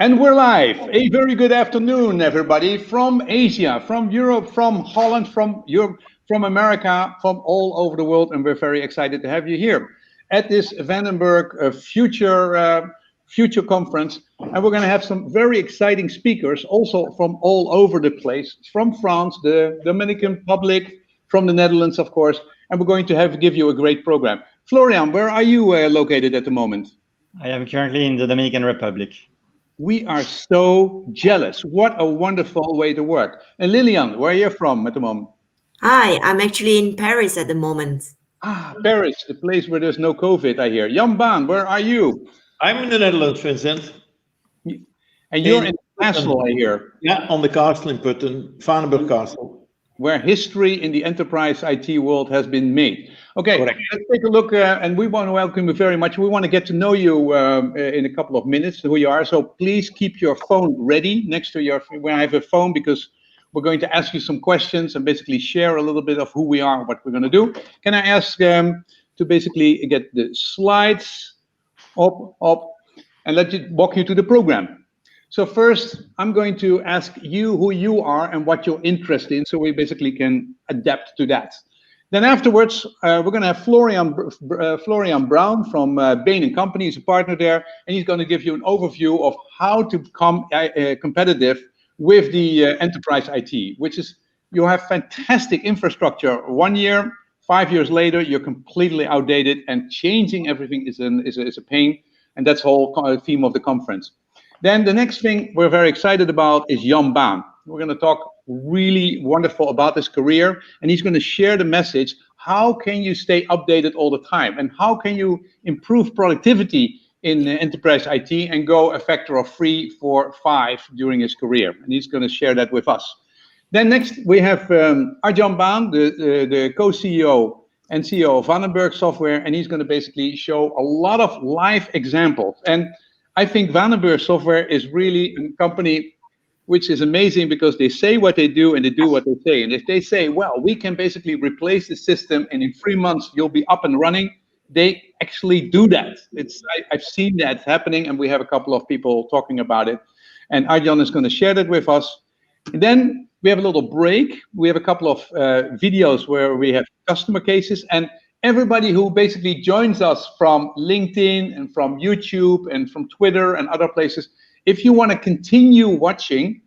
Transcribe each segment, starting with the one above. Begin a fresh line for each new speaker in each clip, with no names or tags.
And we're live. A very good afternoon, everybody, from Asia, from Europe, from Holland, from Europe, from America, from all over the world. And we're very excited to have you here at this Vanenburg Future Conference. And we're going to have some very exciting speakers, also from all over the place, from France, the Dominican Republic, from the Netherlands, of course. And we're going to give you a great program. Florian, where are you located at the moment?
I am currently in the Dominican Republic.
We are so jealous. What a wonderful way to work. And Lillian, where are you from at the moment?
Hi, I'm actually in Paris at the moment.
Ah, Paris, the place where there's no COVID, I hear. Jan Baan, where are you?
I'm in the Netherlands, Vincent.
And you're in the castle, I hear.
Yeah, on the castle in Putten, Vanenburg Castle.
Where history in the enterprise IT world has been made. Okay,
correct.
Let's take a look, and we want to welcome you very much. We want to get to know you in a couple of minutes, who you are. So please keep your phone ready next to your, when I have a phone, because we're going to ask you some questions and basically share a little bit of who we are and what we're going to do. Can I ask to basically get the slides up, and let you walk you to the program. So first, I'm going to ask you who you are and what you're interested in, so we basically can adapt to that. Then afterwards, we're going to have Florian Braun from BAIN & Company. He's a partner there, and he's going to give you an overview of how to become competitive with the enterprise IT, which is, you have fantastic infrastructure. 1 year, 5 years later, you're completely outdated, and changing everything is a pain, and that's the whole theme of the conference. Then the next thing we're very excited about is Jan Baan. We're going to talk really wonderful about his career, and he's going to share the message. How can you stay updated all the time? And how can you improve productivity in enterprise IT and go a factor of 3, 4, 5 during his career? And he's going to share that with us. Then next we have Jan Baan, the co-CEO and CEO of Vanenburg Software, and he's going to basically show a lot of live examples. And I think Vanenburg Software is really a company which is amazing, because they say what they do and they do what they say. And if they say, well, we can basically replace the system and in 3 months you'll be up and running, they actually do that. I've seen that happening, and we have a couple of people talking about it. And Arjan is going to share that with us. And then we have a little break. We have a couple of videos where we have customer cases, and everybody who basically joins us from LinkedIn and from YouTube and from Twitter and other places, if you want to continue watching,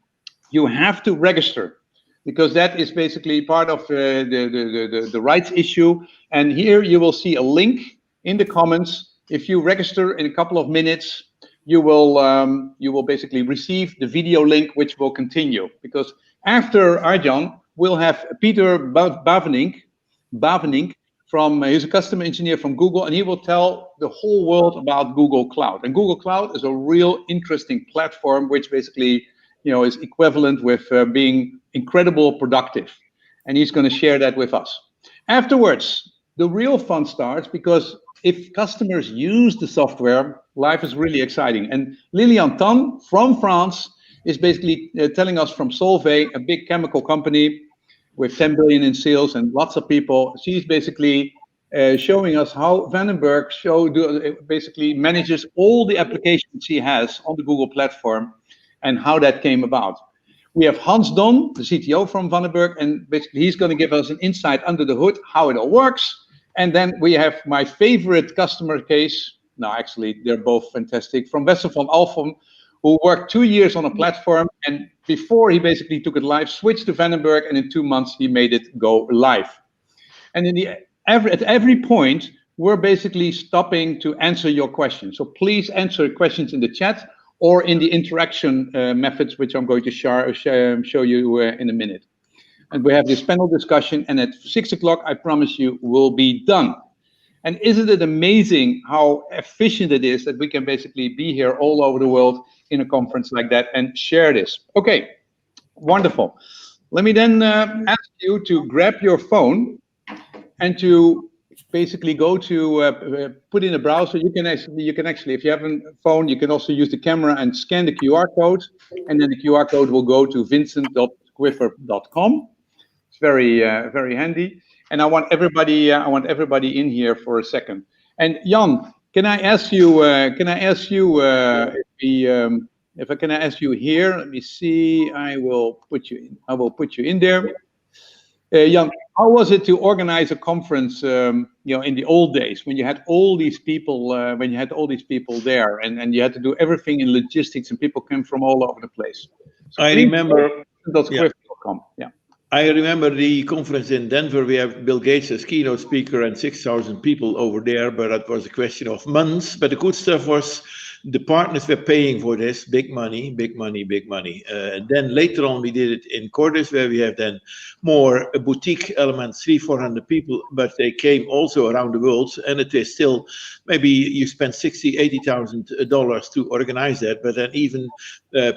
you have to register, because that is basically part of the rights issue. And here you will see a link in the comments. If you register in a couple of minutes, you will basically receive the video link, which will continue. Because after Arjan, we'll have Peter Bavenink from, he's a customer engineer from Google, and he will tell the whole world about Google Cloud. And Google Cloud is a real interesting platform, which basically, is equivalent with being incredible productive. And he's going to share that with us. Afterwards, the real fun starts, because if customers use the software, life is really exciting. And Lilian Tan from France is basically telling us from Solvay, a big chemical company with 10 billion in sales and lots of people. She's basically showing us how Vanenburg basically manages all the applications she has on the Google platform and how that came about. We have Hans Don, the CTO from Vanenburg, and basically he's going to give us an insight under the hood, how it all works. And then we have my favorite customer case. No, actually, they're both fantastic. From Wessel van Alphen, who worked 2 years on a platform, and before he basically took it live, switched to Vanenburg, and in 2 months he made it go live. And at every point, we're basically stopping to answer your questions. So please answer questions in the chat or in the interaction methods, which I'm going to show you in a minute. And we have this panel discussion, and at 6 o'clock, I promise you, we'll be done. And isn't it amazing how efficient it is that we can basically be here all over the world in a conference like that and share this? Okay, wonderful. Let me then ask you to grab your phone and to basically go to put in a browser. You can actually, if you have a phone, you can also use the camera and scan the QR code, and then the QR code will go to vincent.squiffer.com. It's very handy. And I want everybody in here for a second. And Jan, can I ask you If I can ask you here, let me see. I will put you in there. Jan, how was it to organize a conference, in the old days when you had all these people, there, and you had to do everything in logistics, and people came from all over the place? So
I remember. Yeah.
Yeah.
I remember the conference in Denver. We have Bill Gates as keynote speaker and 6,000 people over there, but that was a question of months. But the good stuff was the partners were paying for this, big money, big money, big money. Then later on, we did it in Cordis, where we have then more boutique elements, 300-400 people, but they came also around the world, and it is still, maybe you spend $60,000-$80,000 to organize that, but then even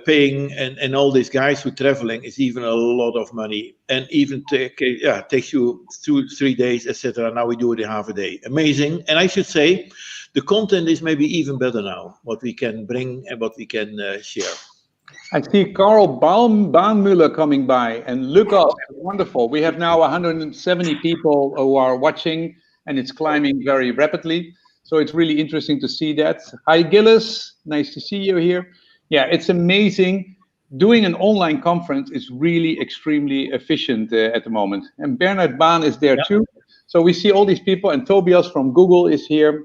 paying and all these guys who traveling is even a lot of money, and even takes you 2-3 days, etc. Now we do it in half a day. Amazing. And I should say, the content is maybe even better now, what we can bring and what we can share.
I see Carl Bahnmüller coming by, and look up, wonderful. We have now 170 people who are watching, and it's climbing very rapidly. So it's really interesting to see that. Hi, Gillis, nice to see you here. Yeah, it's amazing. Doing an online conference is really extremely efficient at the moment. And Bernard Baan is there too. So we see all these people, and Tobias from Google is here.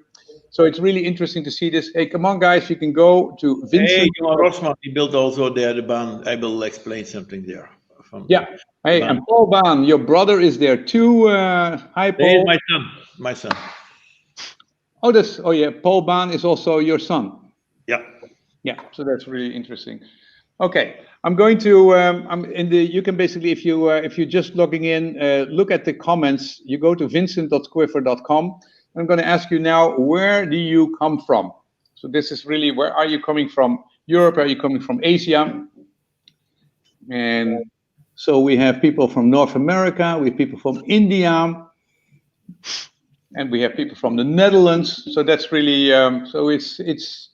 So it's really interesting to see this. Hey, come on, guys, you can go to Vincent.
Hey, Johan Rosman, he built also there the Baan. I will explain something there.
Yeah. Hey, and Paul Baan, your brother is there too. Hi, Paul.
Hey, my son.
Oh yeah, Paul Baan is also your son.
Yeah.
Yeah, so that's really interesting. Okay, I'm going to. You can basically, if you're just logging in, look at the comments. You go to vincent.squiffer.com. I'm going to ask you now, where do you come from? So this is really, where are you coming from? Europe? Are you coming from Asia? And so we have people from North America, we have people from India, and we have people from the Netherlands. So that's really, so it's.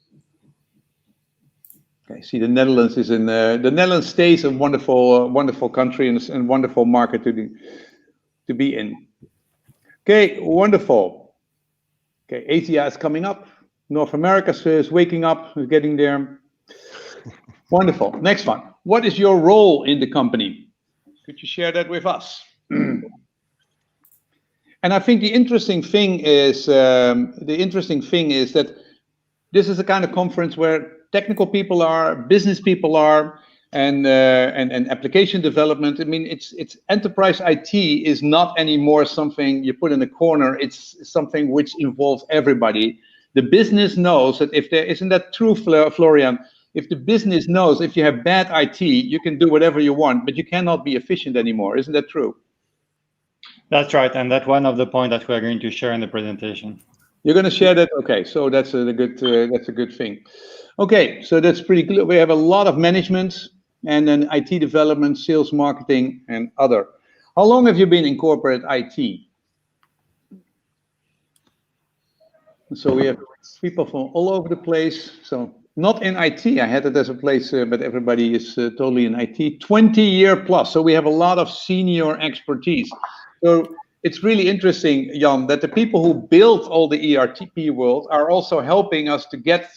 Okay, see, the Netherlands is in the Netherlands stays a wonderful country and wonderful market to be in. Okay, wonderful. Okay, Asia is coming up. North America is waking up, is getting there. Wonderful. Next one. What is your role in the company? Could you share that with us? And I think the interesting thing is that this is the kind of conference where technical people are, business people are, and application development. I mean, it's enterprise IT is not anymore something you put in a corner. It's something which involves everybody. The business knows that if there isn't that true, Florian. If the business knows if you have bad IT, you can do whatever you want, but you cannot be efficient anymore. Isn't that true?
That's right, and that's one of the points that we're going to share in the presentation.
You're going to share that? Okay, so that's a good thing. Okay, so that's pretty good. We have a lot of management, and then IT development, sales, marketing, and other. How long have you been in corporate IT? So we have people from all over the place. So not in IT, I had it as a place, but everybody is totally in IT. 20-year plus, so we have a lot of senior expertise. So it's really interesting, Jan, that the people who built all the ERP world are also helping us to get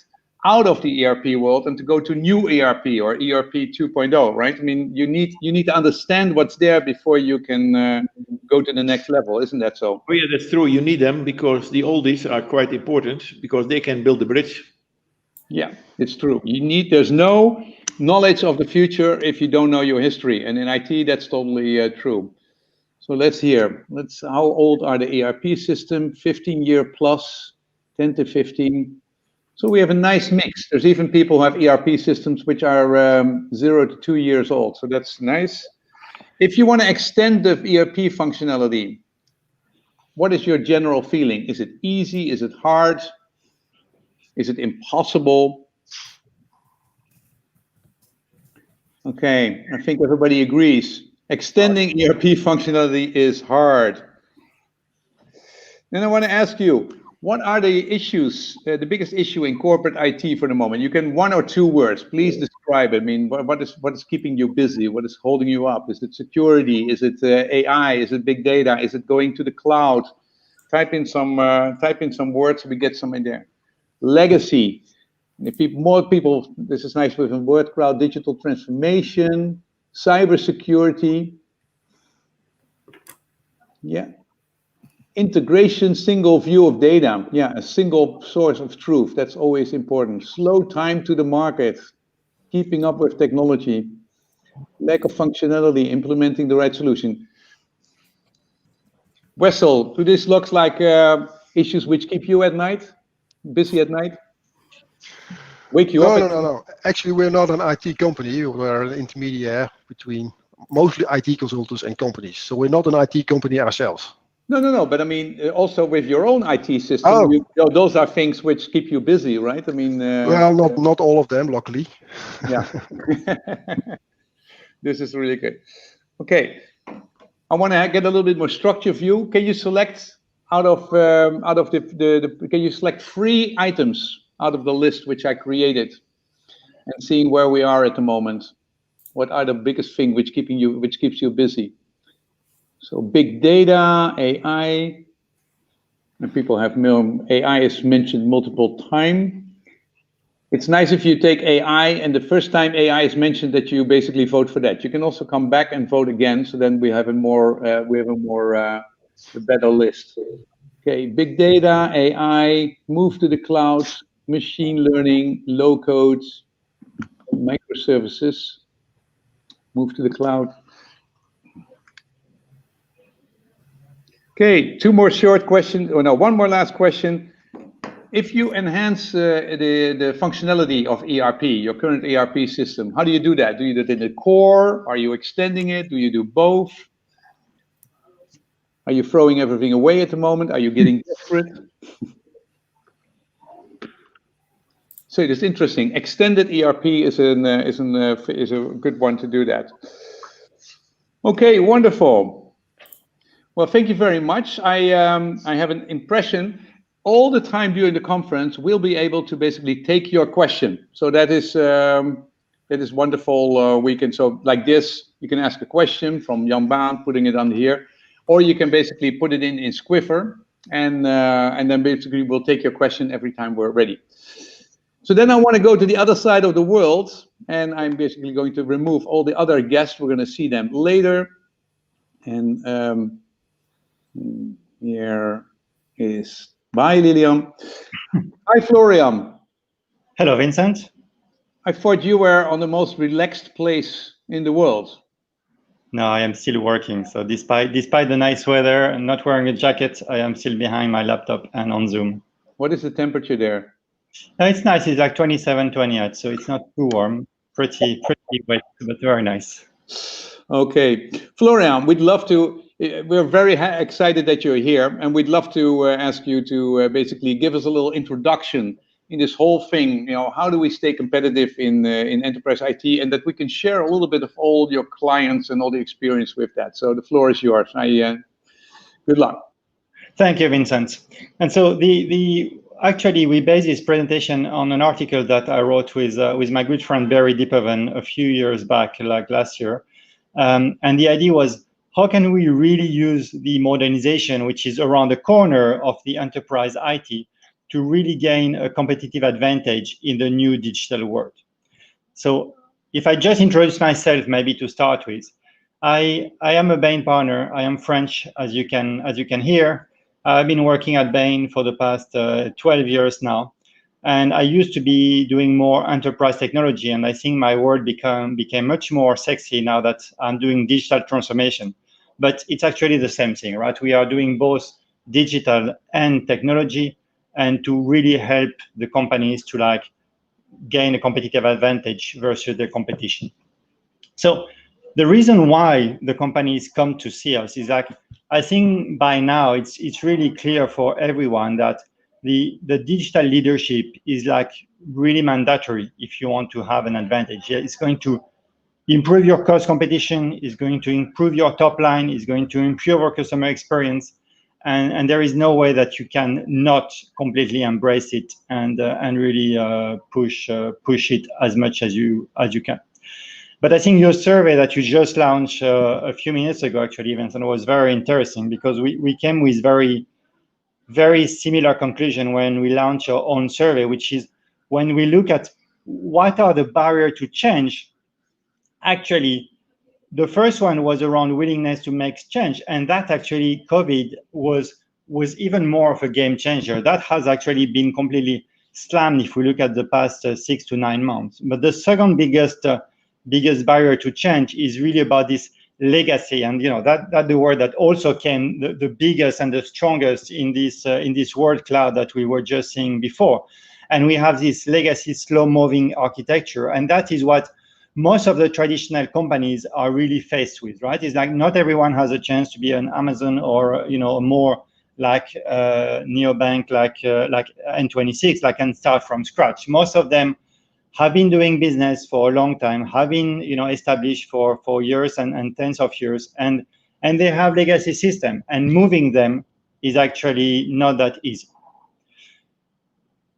out of the ERP world and to go to new ERP or ERP 2.0, right? I mean, you need to understand what's there before you can go to the next level, isn't that so?
Oh yeah, that's true. You need them because the oldies are quite important because they can build the bridge.
Yeah, it's true. There's no knowledge of the future if you don't know your history, and in IT that's totally true. So let's hear. How old are the ERP system? 15-year plus, 10 to 15. So we have a nice mix. There's even people who have ERP systems which are 0 to 2 years old. So that's nice. If you want to extend the ERP functionality, what is your general feeling? Is it easy? Is it hard? Is it impossible? Okay, I think everybody agrees. Extending ERP functionality is hard. Then I want to ask you, what are the issues, the biggest issue in corporate IT for the moment? You can 1 or 2 words, please describe it. I mean, what is keeping you busy? What is holding you up? Is it security? Is it AI? Is it big data? Is it going to the cloud? Type in some words, we get some in there. Legacy. more people, this is nice with a word cloud, digital transformation, cybersecurity. Yeah. Integration, single view of data. Yeah, a single source of truth. That's always important. Slow time to the market, keeping up with technology, lack of functionality, implementing the right solution. Wessel, do this looks like issues which keep you at night, busy at night? Wake you up?
No. Actually, we're not an IT company. We're an intermediary between mostly IT consultants and companies. So we're not an IT company ourselves.
No. But I mean, also with your own IT system, those are things which keep you busy, right? I mean,
well, not all of them, luckily.
Yeah. This is really good. Okay, I want to get a little bit more structure view. Can you select out of the can you select 3 items out of the list which I created, and seeing where we are at the moment? What are the biggest thing which keeps you busy? So big data, AI, and people have AI is mentioned multiple times. It's nice if you take AI and the first time AI is mentioned that you basically vote for that. You can also come back and vote again, so then we have a better list. Okay, big data, AI, move to the cloud, machine learning, low code, microservices, move to the cloud. Okay, 2 more short questions. Oh no, 1 more last question. If you enhance the functionality of ERP, your current ERP system, how do you do that? Do you do it in the core? Are you extending it? Do you do both? Are you throwing everything away at the moment? Are you getting desperate? So it's interesting. Extended ERP is a good one to do that. Okay, wonderful. Well, thank you very much. I have an impression all the time during the conference we'll be able to basically take your question. So that is wonderful. We can, so like this, you can ask a question from Jan Baan, putting it on here, or you can basically put it in Squifer, and then basically we'll take your question every time we're ready. So then I want to go to the other side of the world, and I'm basically going to remove all the other guests. We're going to see them later. And here is, bye Lilian. Hi Florian.
Hello, Vincent.
I thought you were on the most relaxed place in the world.
No, I am still working. So despite the nice weather and not wearing a jacket, I am still behind my laptop and on Zoom.
What is the temperature there?
No, it's nice. It's like 27, 28, so it's not too warm. Pretty wet, but very nice.
Okay, Florian, we'd love to. We're very excited that you're here, and we'd love to ask you to basically give us a little introduction in this whole thing. You know, how do we stay competitive in enterprise IT, and that we can share a little bit of all your clients and all the experience with that. So the floor is yours. Good luck.
Thank you, Vincent. And so actually, we based this presentation on an article that I wrote with my good friend Barry Dippovan a few years back, like last year. And the idea was, how can we really use the modernization, which is around the corner of the enterprise IT, to really gain a competitive advantage in the new digital world? So if I just introduce myself, maybe to start with, I am a BAIN partner. I am French, as you can hear. I've been working at BAIN for the past 12 years now. And I used to be doing more enterprise technology, and I think my world became much more sexy now that I'm doing digital transformation. But it's actually the same thing, right? We are doing both digital and technology, and to really help the companies to gain a competitive advantage versus their competition. So the reason why the companies come to see us is I think by now it's really clear for everyone that the digital leadership is really mandatory if you want to have an advantage. It's going to improve your cost competition, it's going to improve your top line, it's going to improve your customer experience, and there is no way that you can not completely embrace it and really push it as much as you can. But I think your survey that you just launched a few minutes ago, actually, Vincent, was very interesting, because we came with very similar conclusion when we launched our own survey, which is when we look at what are the barriers to change, actually, the first one was around willingness to make change, and that actually COVID was even more of a game changer. That has actually been completely slammed if we look at the past 6 to 9 months. But the second biggest barrier to change is really about this legacy, and that the word that also came the biggest and the strongest in this world cloud that we were just seeing before. And we have this legacy slow-moving architecture, and that is what most of the traditional companies are really faced with, right? It's like not everyone has a chance to be an Amazon or more like neobank, like N26, like and start from scratch. Most of them have been doing business for a long time, have been established for years and tens of years, and they have legacy system, and moving them is actually not that easy.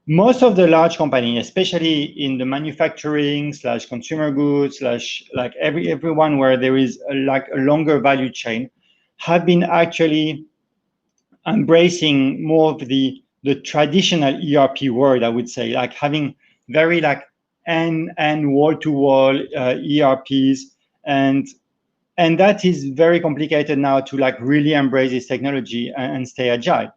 Most of the large companies, especially in the manufacturing / consumer goods / like everyone where there is a longer value chain, have been actually embracing more of the traditional ERP world, I would say, like having very and wall-to-wall ERPs, and that is very complicated now to really embrace this technology and stay agile.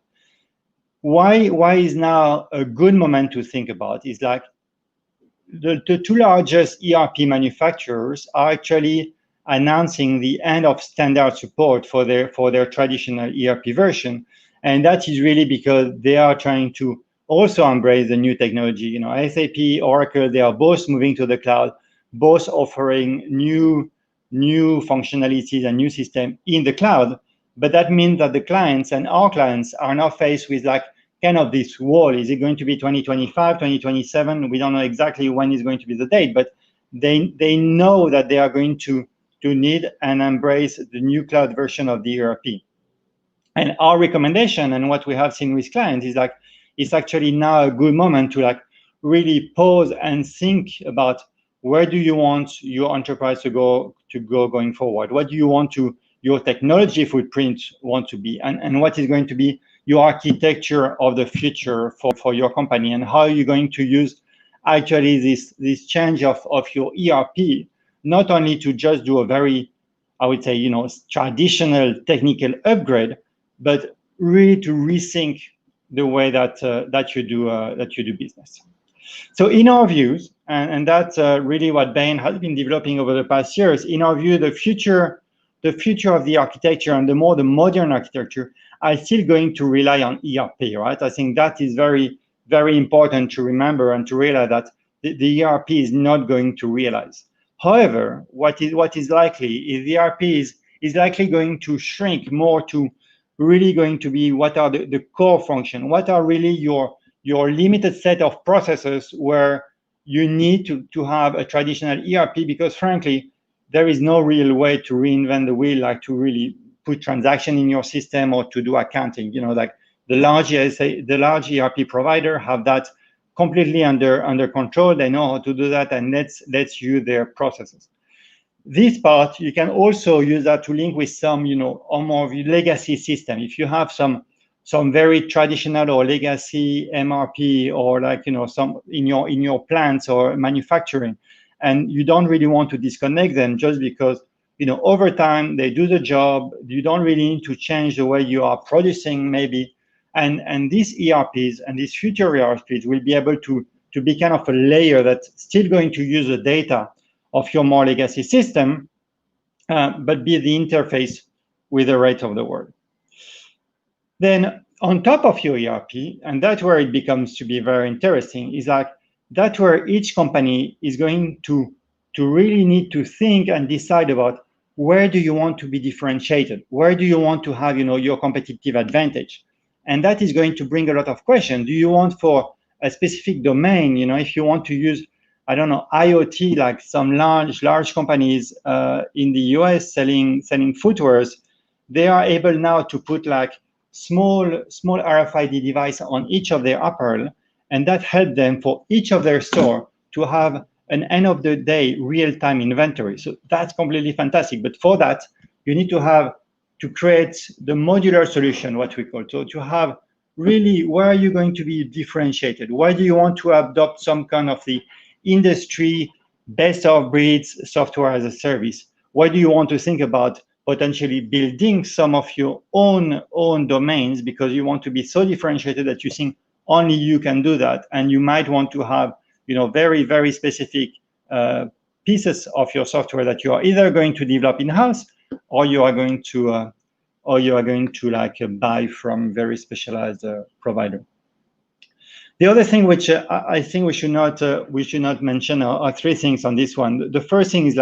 Why is now a good moment to think about is the two largest ERP manufacturers are actually announcing the end of standard support for their traditional ERP version, and that is really because they are trying to also embrace the new technology. SAP, Oracle, they are both moving to the cloud, both offering new functionalities and new system in the cloud. But that means that the clients and our clients are now faced with kind of this wall. Is it going to be 2025, 2027? We don't know exactly when is going to be the date, but they know that they are going to need and embrace the new cloud version of the ERP. And our recommendation and what we have seen with clients is it's actually now a good moment to really pause and think about where do you want your enterprise to go going forward? What do you want your technology footprint want to be? And what is going to be your architecture of the future for your company? And how are you going to use actually this change of your ERP, not only to just do a very, I would say, traditional technical upgrade, but really to rethink the way that you do business. So in our views, and that's really what BAIN has been developing over the past years, in our view, the future of the architecture and the modern architecture are still going to rely on ERP, right? I think that is very, very important to remember and to realize that the ERP is not going to realize. However, what is likely is the ERP is likely going to shrink more to really going to be what are the core function, what are really your limited set of processes where you need to have a traditional ERP, because frankly, there is no real way to reinvent the wheel, like to really put transaction in your system or to do accounting. The large ERP provider have that completely under control. They know how to do that, and let's use their processes. This part, you can also use that to link with some, more legacy system. If you have some very traditional or legacy MRP or some in your plants or manufacturing, and you don't really want to disconnect them just because, over time they do the job, you don't really need to change the way you are producing maybe. And these ERPs and these future ERPs will be able to be kind of a layer that's still going to use the data of your more legacy system, but be the interface with the rest of the world. Then on top of your ERP, and that's where it becomes to be very interesting, is that's where each company is going to really need to think and decide about where do you want to be differentiated? Where do you want to have your competitive advantage? And that is going to bring a lot of questions. Do you want for a specific domain, if you want to use, I don't know, IoT, like some large companies in the US selling footwears, they are able now to put small RFID device on each of their apparel, and that helped them for each of their store to have an end of the day real-time inventory. So that's completely fantastic. But for that, you need to create the modular solution, what we call, so to have really, where are you going to be differentiated? Why do you want to adopt some kind of the industry best of breeds software as a service? Why do you want to think about potentially building some of your own domains because you want to be so differentiated that you think only you can do that, and you might want to have very, very specific pieces of your software that you are either going to develop in-house or you are going to buy from very specialized provider. The other thing which I think we should not mention are three things on this one. The first thing is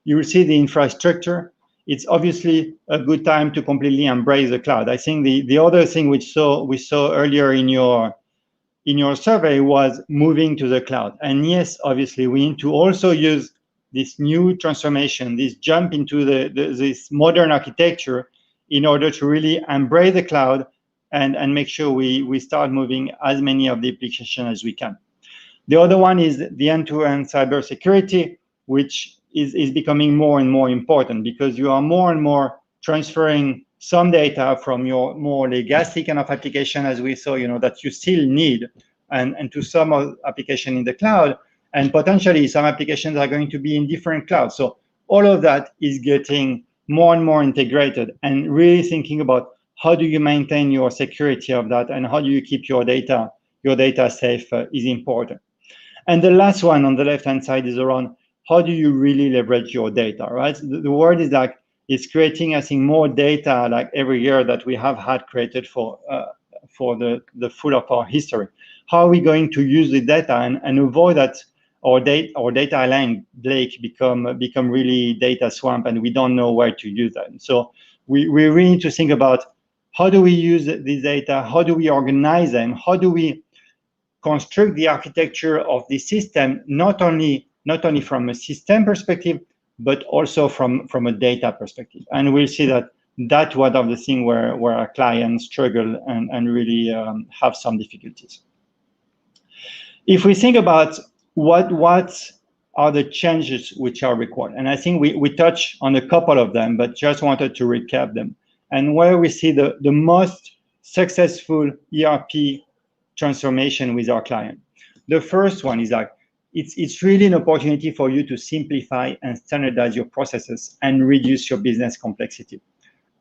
you will see the infrastructure. It's obviously a good time to completely embrace the cloud. I think the other thing we saw earlier in your survey was moving to the cloud. And yes, obviously we need to also use this new transformation, this jump into this modern architecture in order to really embrace the cloud and make sure we start moving as many of the applications as we can. The other one is the end-to-end cybersecurity, which is becoming more and more important because you are more and more transferring some data from your more legacy kind of application, as we saw, that you still need, and to some application in the cloud, and potentially some applications are going to be in different clouds. So all of that is getting more and more integrated, and really thinking about how do you maintain your security of that and how do you keep your data safe is important. And the last one on the left-hand side is around how do you really leverage your data, right? The word is it's creating, I think, more data every year that we have had created for the full of our history. How are we going to use the data and avoid that our data lake become really data swamp and we don't know where to use that? And so we really need to think about how do we use this data, how do we organize them, how do we construct the architecture of the system, not only from a system perspective, but also from a data perspective. And we'll see that's one of the things where our clients struggle and really have some difficulties. If we think about what are the changes which are required, and I think we touched on a couple of them, but just wanted to recap them, and where we see the most successful ERP transformation with our client. The first one is it's really an opportunity for you to simplify and standardize your processes and reduce your business complexity.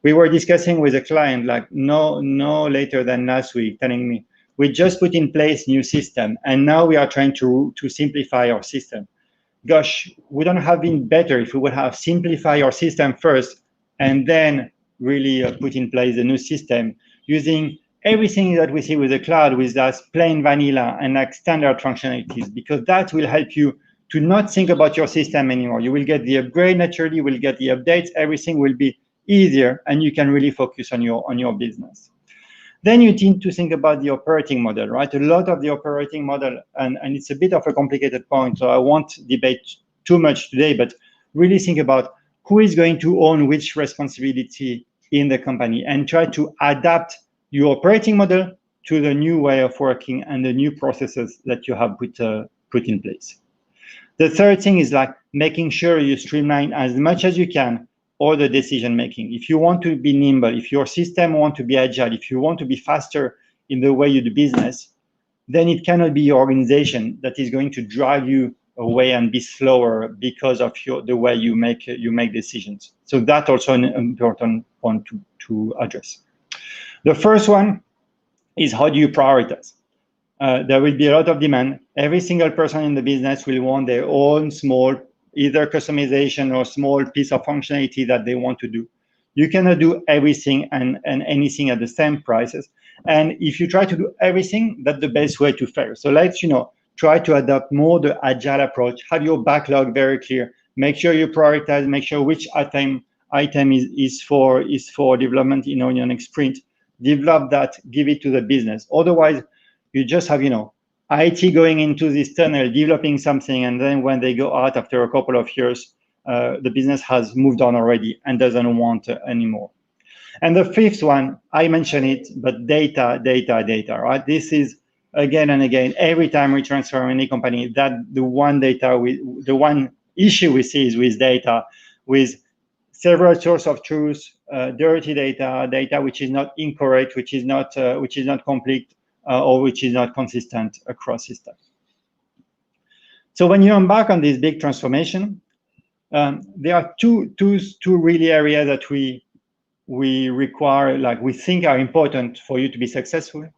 We were discussing with a client no later than last week, telling me, we just put in place new system and now we are trying to simplify our system. Gosh, would not have been better if we would have simplified our system first and then really put in place the new system using everything that we see with the cloud with that plain vanilla and standard functionalities, because that will help you to not think about your system anymore. You will get the upgrade naturally, you will get the updates, everything will be easier, and you can really focus on your business. Then you need to think about the operating model, right? A lot of the operating model, and it's a bit of a complicated point, so I won't debate too much today, but really think about who is going to own which responsibility in the company and try to adapt your operating model to the new way of working and the new processes that you have put in place. The third thing is making sure you streamline as much as you can all the decision making. If you want to be nimble, if your system want to be agile, if you want to be faster in the way you do business, then it cannot be your organization that is going to drive you away and be slower because of the way you make decisions. So that's also an important point to address. The first one is how do you prioritize? There will be a lot of demand. Every single person in the business will want their own small, either customization or small piece of functionality that they want to do. You cannot do everything and anything at the same prices. And if you try to do everything, that's the best way to fail. So let's, try to adopt more the agile approach, have your backlog very clear, make sure you prioritize, make sure which item is for development in your next sprint. Develop that, give it to the business. Otherwise, you just have, IT going into this tunnel, developing something, and then when they go out after a couple of years, the business has moved on already and doesn't want anymore. And the fifth one, I mentioned it, but data, right? This is again and again, every time we transform any company, that the one issue we see is with data, with several sources of truth, dirty data, data which is not incorrect, which is not complete, or which is not consistent across systems. So when you embark on this big transformation, there are two really areas that we require, like we think are important for you to be successful.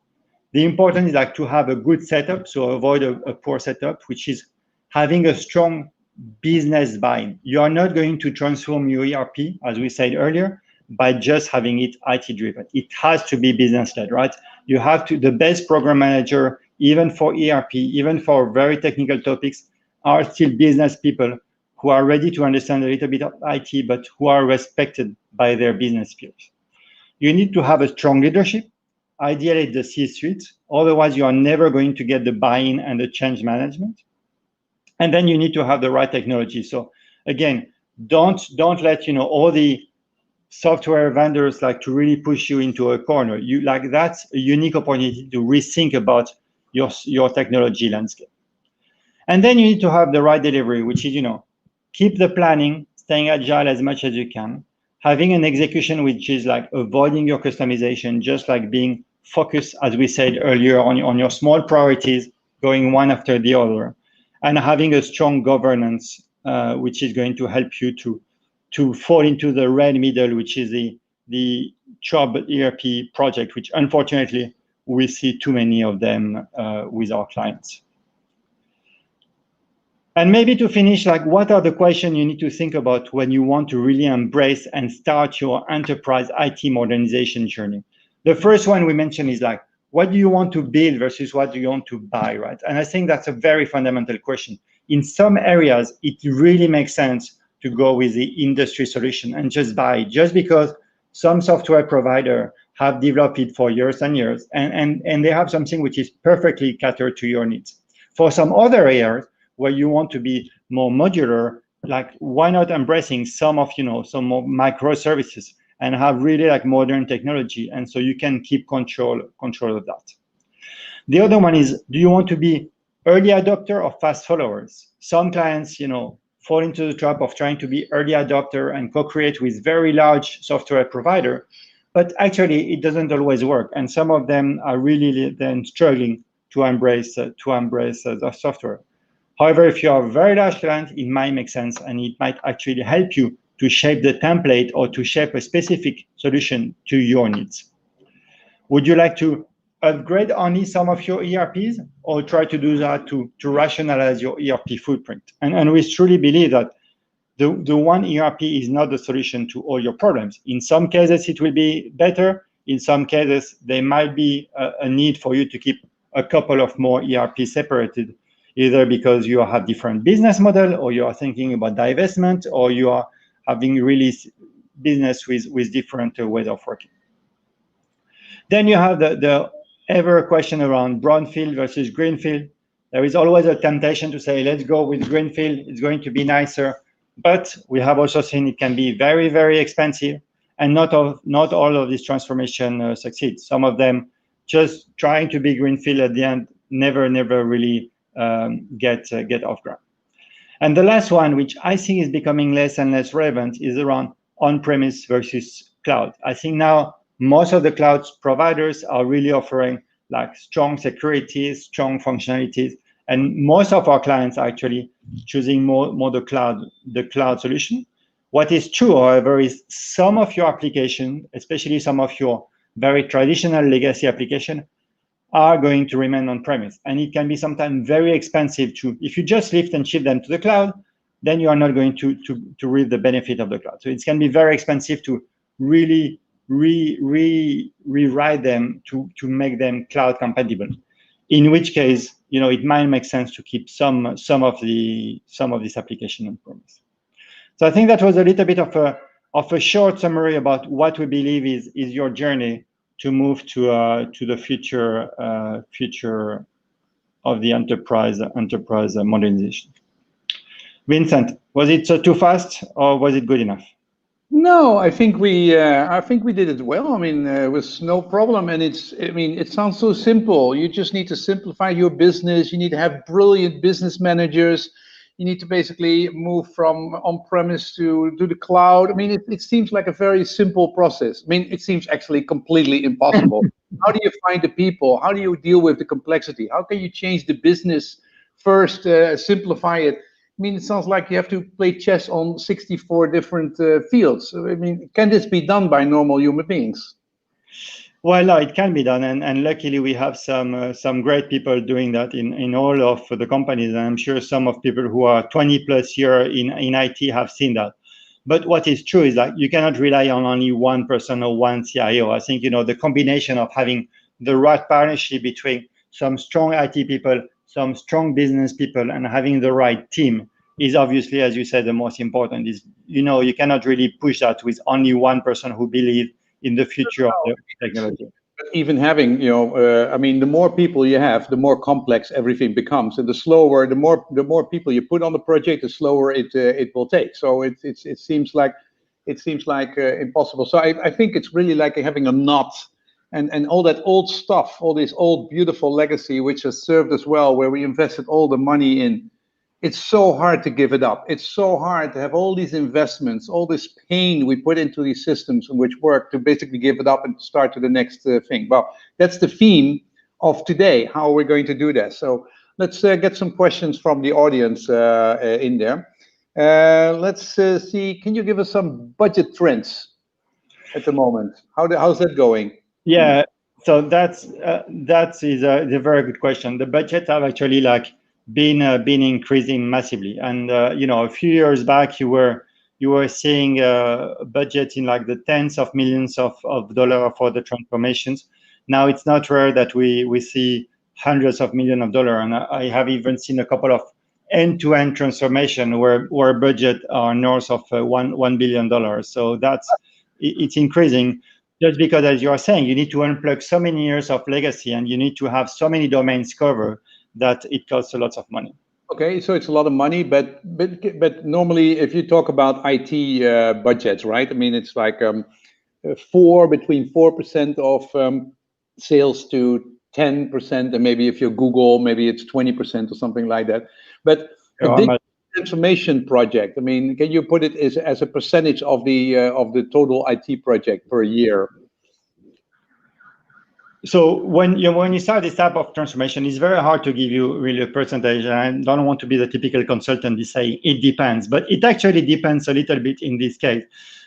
The important is like to have a good setup, so avoid a poor setup, which is having a strong business buy-in. You are not going to transform your ERP, as we said earlier, by just having it IT driven. It has to be business led, right? You have to, the best program manager, even for ERP, even for very technical topics, are still business people who are ready to understand a little bit of IT, but who are respected by their business peers. You need to have a strong leadership, ideally the C-suite, otherwise you are never going to get the buy-in and the change management. And then you need to have the right technology. So again, don't let all the software vendors like to really push you into a corner. You like that's a unique opportunity to rethink about your technology landscape. And then you need to have the right delivery, which is keep the planning, staying agile as much as you can, having an execution which is like avoiding your customization, just like being focused, as we said earlier, on your small priorities, going one after the other, and having a strong governance, which is going to help you to fall into the red middle, which is the job ERP project, which unfortunately we see too many of them with our clients. And maybe to finish, like what are the questions you need to think about when you want to really embrace and start your enterprise IT modernization journey? The first one we mentioned is like, what do you want to build versus what do you want to buy, right? And I think that's a very fundamental question. In some areas, it really makes sense to go with the industry solution and just buy, just because some software provider have developed it for years and years, and they have something which is perfectly catered to your needs. For some other areas where you want to be more modular, like why not embracing some of some more microservices and have really like modern technology, and so you can keep control of that. The other one is, do you want to be early adopter or fast followers? Some clients fall into the trap of trying to be early adopter and co-create with very large software provider, but actually it doesn't always work, and some of them are really then struggling to embrace the software. However, if you are a very large client, it might make sense, and it might actually help you to shape the template or to shape a specific solution to your needs. Would you like to upgrade only some of your ERPs, or try to do that to rationalize your ERP footprint? And we truly believe that the one ERP is not the solution to all your problems. In some cases, it will be better. In some cases, there might be a need for you to keep a couple of more ERP separated, either because you have different business model, or you are thinking about divestment, or you are having really business with different ways of working. Then you have the ever question around brownfield versus greenfield. There is always a temptation to say, let's go with greenfield, it's going to be nicer. But we have also seen it can be very, very expensive, and not all of this transformation succeeds. Some of them just trying to be greenfield at the end never really get off ground. And the last one, which I think is becoming less and less relevant, is around on-premise versus cloud. I think now most of the cloud providers are really offering like strong security, strong functionalities, and most of our clients are actually choosing more the cloud solution. What is true, however, is some of your application, especially some of your very traditional legacy application, are going to remain on-premise, and it can be sometimes very expensive to, if you just lift and shift them to the cloud, then you are not going to reap the benefit of the cloud. So it can be very expensive to really rewrite them to make them cloud compatible. In which case, it might make sense to keep some of this application on-premise. So I think that was a little bit of a short summary about what we believe is your journey to move to the future of the enterprise modernization. Vincent, was it too fast, or was it good enough?
No, I think we did it well. I mean, it was no problem, and it sounds so simple. You just need to simplify your business. You need to have brilliant business managers. You need to basically move from on-premise to the cloud. I mean, it seems like a very simple process. I mean, it seems actually completely impossible. How do you find the people? How do you deal with the complexity? How can you change the business first, simplify it? I mean, it sounds like you have to play chess on 64 different fields. I mean, can this be done by normal human beings?
Well, no, it can be done, and luckily we have some great people doing that in all of the companies, and I'm sure some of people who are 20 plus years in IT have seen that. But what is true is that you cannot rely on only one person or one CIO. I think the combination of having the right partnership between some strong IT people, some strong business people, and having the right team is obviously, as you said, the most important. Is you cannot really push that with only one person who believes in the future of the technology.
But even having, I mean, the more people you have, the more complex everything becomes, and the more people you put on the project, the slower it will take. So it seems like impossible. So I think it's really like having a knot, and all that old stuff, all this old beautiful legacy, which has served us well, where we invested all the money in. It's so hard to give it up. It's so hard to have all these investments, all this pain we put into these systems which work, to basically give it up and start to the next thing. Well, that's the theme of today. How are we going to do that? So let's get some questions from the audience in there. Let's see. Can you give us some budget trends at the moment? How's that going?
Yeah. So that is a very good question. The budgets have actually been increasing massively, and a few years back you were seeing budgets in like the tens of millions of dollars for the transformations. Now it's not rare that we see hundreds of millions of dollars, and I have even seen a couple of end-to-end transformation where budget are north of $1 billion. So it's increasing. Just because, as you are saying, you need to unplug so many years of legacy, and you need to have so many domains covered that it costs a lot of money.
Okay, so it's a lot of money, but normally, if you talk about IT budgets, right? I mean, it's like between 4% of sales to 10%, and maybe if you're Google, maybe it's 20% or something like that. But a big transformation project, I mean, can you put it as a percentage of the total IT project per year?
So when you start this type of transformation, it's very hard to give you really a percentage. I don't want to be the typical consultant saying it depends, but it actually depends a little bit in this case.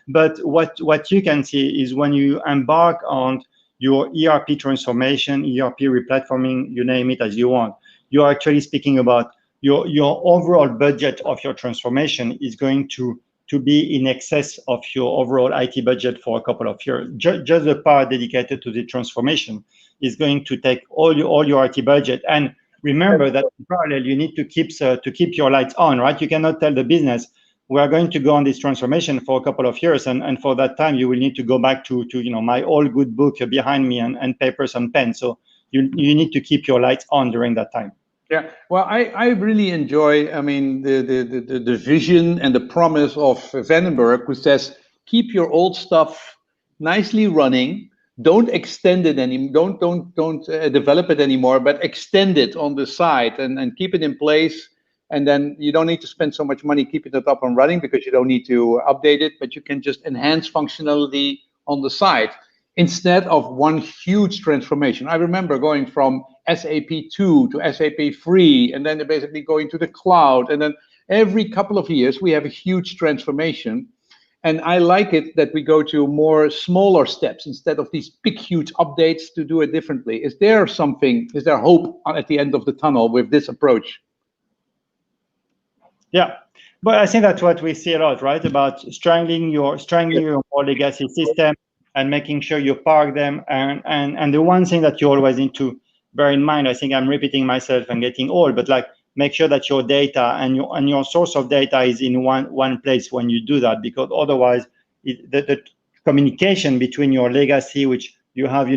But what you can see is when you embark on your ERP transformation, ERP replatforming, you name it as you want, you're actually speaking about your overall budget of your transformation is going to be in excess of your overall IT budget for a couple of years. Just the part dedicated to the transformation is going to take all your IT budget. And remember that in parallel, you need to keep your lights on, right? You cannot tell the business, we are going to go on this transformation for a couple of years, and for that time, you will need to go back to my old good book behind me and papers and pens. So you need to keep your lights on during that time.
Yeah, well, I really enjoy, I mean, the vision and the promise of Vanenburg, who says, keep your old stuff nicely running, don't extend it don't develop it anymore, but extend it on the side and keep it in place. And then you don't need to spend so much money keeping it up and running because you don't need to update it, but you can just enhance functionality on the side instead of one huge transformation. I remember going from SAP 2 to SAP 3, and then basically going to the cloud. And then every couple of years, we have a huge transformation. And I like it that we go to more smaller steps instead of these big, huge updates to do it differently. Is there hope at the end of the tunnel with this approach?
Yeah, but I think that's what we see a lot, right? About strangling your legacy system and making sure you park them. And the one thing that you always need to bear in mind, I think I'm repeating myself and getting old, but make sure that your data and your source of data is in one place when you do that, because otherwise the communication between your legacy, which you have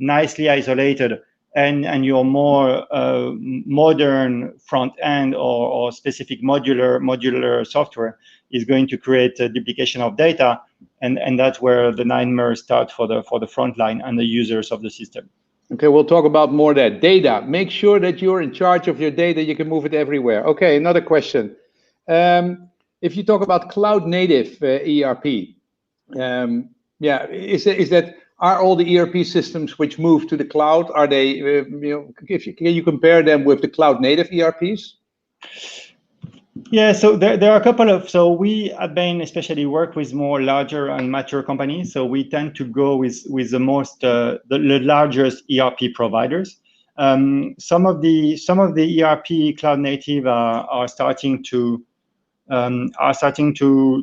nicely isolated, and your more modern front end or specific modular software is going to create a duplication of data, and that's where the nightmares start for the front line and the users of the system.
Okay, we'll talk about more of that. Data. Make sure that you're in charge of your data. You can move it everywhere. Okay, another question. If you talk about cloud native ERP, are all the ERP systems which move to the cloud, are they, can you compare them with the cloud native ERPs?
Yeah, so there are a couple of, so we at BAIN especially work with more larger and mature companies. So we tend to go with the largest ERP providers. Some of the ERP cloud native are starting to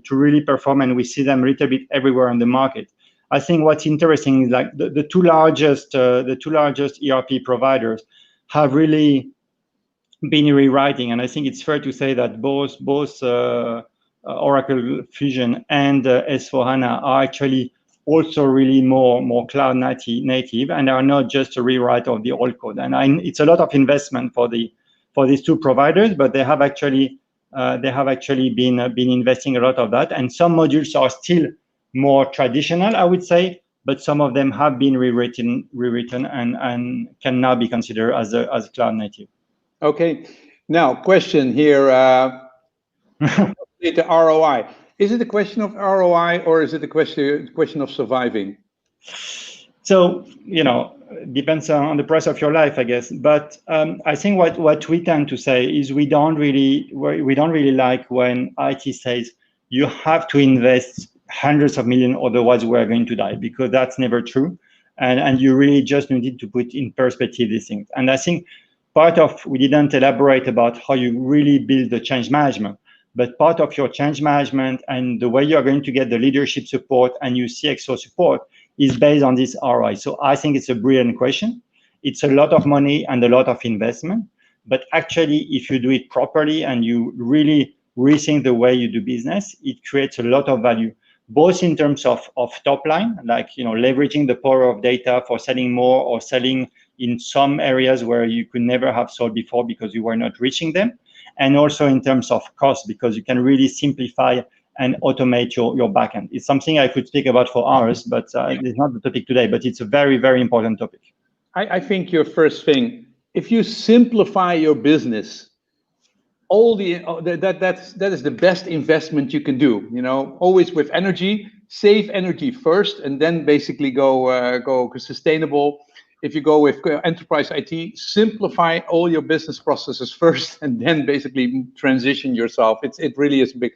really perform, and we see them a little bit everywhere on the market. I think what's interesting is like the two largest ERP providers have really been rewriting, and I think it's fair to say that both Oracle Fusion and S/4HANA are actually also really more cloud native, and are not just a rewrite of the old code. And it's a lot of investment for these two providers, but they have actually been investing a lot of that. And some modules are still more traditional, I would say, but some of them have been rewritten and can now be considered as cloud native.
Okay, now question here, the ROI. Is it a question of ROI, or is it a question of surviving?
So, depends on the price of your life, I guess. But I think what we tend to say is we don't really like when IT says you have to invest hundreds of millions, otherwise we are going to die, because that's never true. And you really just need to put in perspective these things. And I think we didn't elaborate about how you really build the change management, but part of your change management and the way you're going to get the leadership support and your CXO support is based on this ROI. So I think it's a brilliant question. It's a lot of money and a lot of investment, but actually, if you do it properly and you really rethink the way you do business, it creates a lot of value, both in terms of top line, like leveraging the power of data for selling more, or selling in some areas where you could never have sold before because you were not reaching them, and also in terms of cost, because you can really simplify and automate your backend. It's something I could speak about for hours, but it's not the topic today, but it's a very, very important topic.
I think your first thing, if you simplify your business, that is the best investment you can do. Always with energy, save energy first, and then basically go sustainable. If you go with enterprise IT, simplify all your business processes first, and then basically transition yourself. It really is big.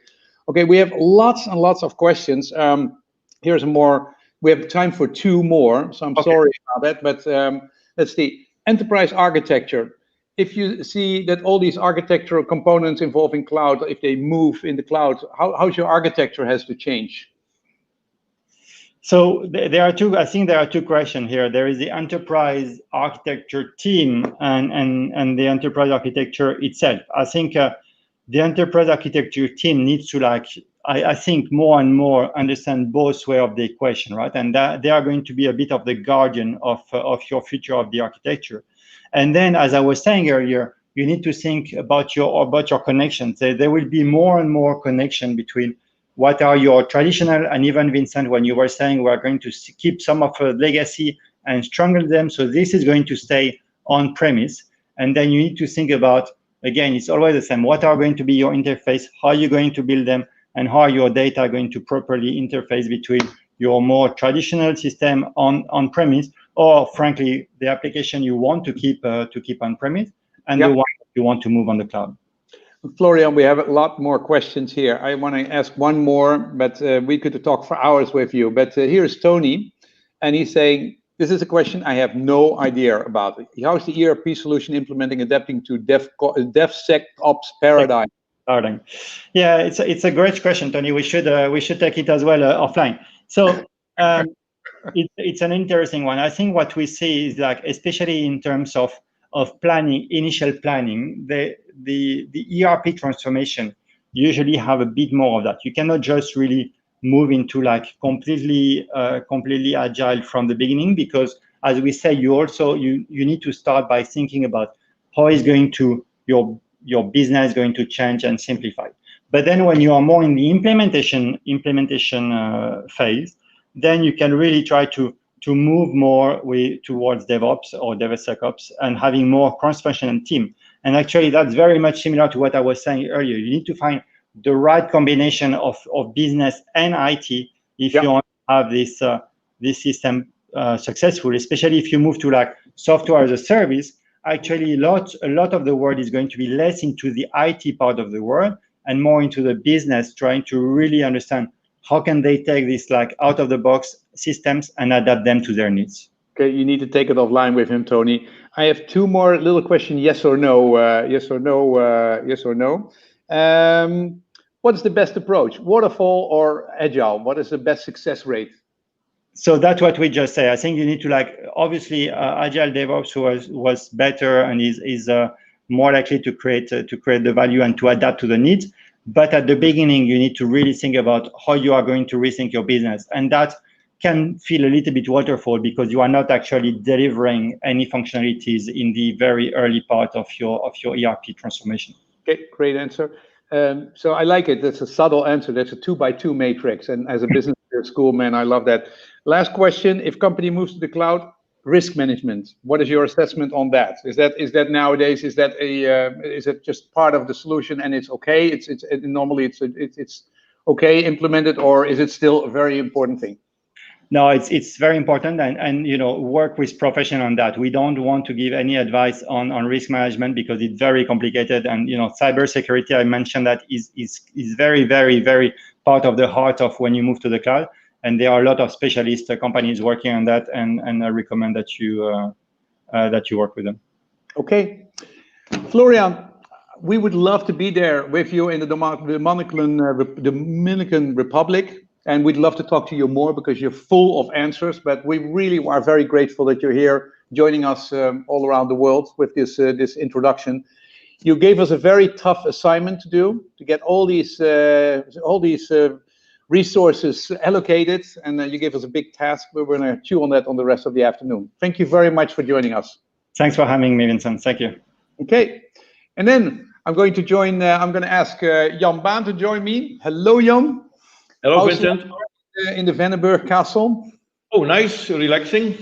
Okay, we have lots and lots of questions. Here's more. We have time for two more, so I'm sorry about that. But let's see. Enterprise architecture. If you see that all these architectural components involving cloud, if they move in the cloud, how's your architecture has to change?
So I think there are two questions here. There is the enterprise architecture team and the enterprise architecture itself. I think the enterprise architecture team needs to I think more and more understand both ways of the equation, right? And that they are going to be a bit of the guardian of your future of the architecture. And then, as I was saying earlier, you need to think about your connections. There will be more and more connection between what are your traditional, and even Vincent, when you were saying we're going to keep some of the legacy and strengthen them. So this is going to stay on premise. And then you need to think about, again, it's always the same. What are going to be your interface? How are you going to build them? And how are your data going to properly interface between your more traditional system on premise, or frankly, the application you want to keep on premise, and the one you want to move on the cloud.
Florian, we have a lot more questions here. I want to ask one more, but we could talk for hours with you. But here's Tony, and he's saying, this is a question I have no idea about. How's the ERP solution adapting to DevSecOps paradigm?
Yeah, it's a great question, Tony. We should take it as well offline. So it's an interesting one. I think what we see is especially in terms of planning, initial planning, the ERP transformation usually have a bit more of that. You cannot just really move into completely agile from the beginning, because as we say, you need to start by thinking about how is your business going to change and simplify. But then when you are more in the implementation phase, then you can really try to move more towards DevOps or DevSecOps and having more cross-functional team. And actually, that's very much similar to what I was saying earlier. You need to find the right combination of business and IT if you want to have this system successful, especially if you move to like software as a service. Actually, a lot of the world is going to be less into the IT part of the world and more into the business, trying to really understand how can they take this like out of the box systems and adapt them to their needs.
Okay, you need to take it offline with him, Tony. I have two more little questions, yes or no, yes or no, yes or no. What is the best approach, waterfall or agile? What is the best success rate?
So that's what we just say. I think you need to like, obviously agile DevOps was better and is more likely to create the value and to adapt to the needs. But at the beginning, you need to really think about how you are going to rethink your business. And that can feel a little bit waterfall because you are not actually delivering any functionalities in the very early part of your ERP transformation.
Okay, great answer. So I like it. That's a subtle answer. That's a 2x2 matrix. And as a business school man, I love that. Last question: if company moves to the cloud, risk management. What is your assessment on that? Is that nowadays? Is it just part of the solution and it's okay? Normally it's okay implemented, or is it still a very important thing?
No, it's very important, and work with professional on that. We don't want to give any advice on risk management because it's very complicated, and cybersecurity, I mentioned that is very, very, very part of the heart of when you move to the cloud, and there are a lot of specialist companies working on that, and I recommend that you work with them. Okay,
Florian, we would love to be there with you in the Dominican Republic. And we'd love to talk to you more because you're full of answers, but we really are very grateful that you're here joining us all around the world with this introduction. You gave us a very tough assignment to do, to get all these resources allocated, and you gave us a big task. We're going to chew on that on the rest of the afternoon. Thank you very much for joining us.
Thanks for having me, Vincent. Thank you.
Okay, and then I'm going to ask Jan Baan to join me. Hello, Jan.
Hello, Vincent.
In the Vanenburg Castle.
Oh, nice, relaxing.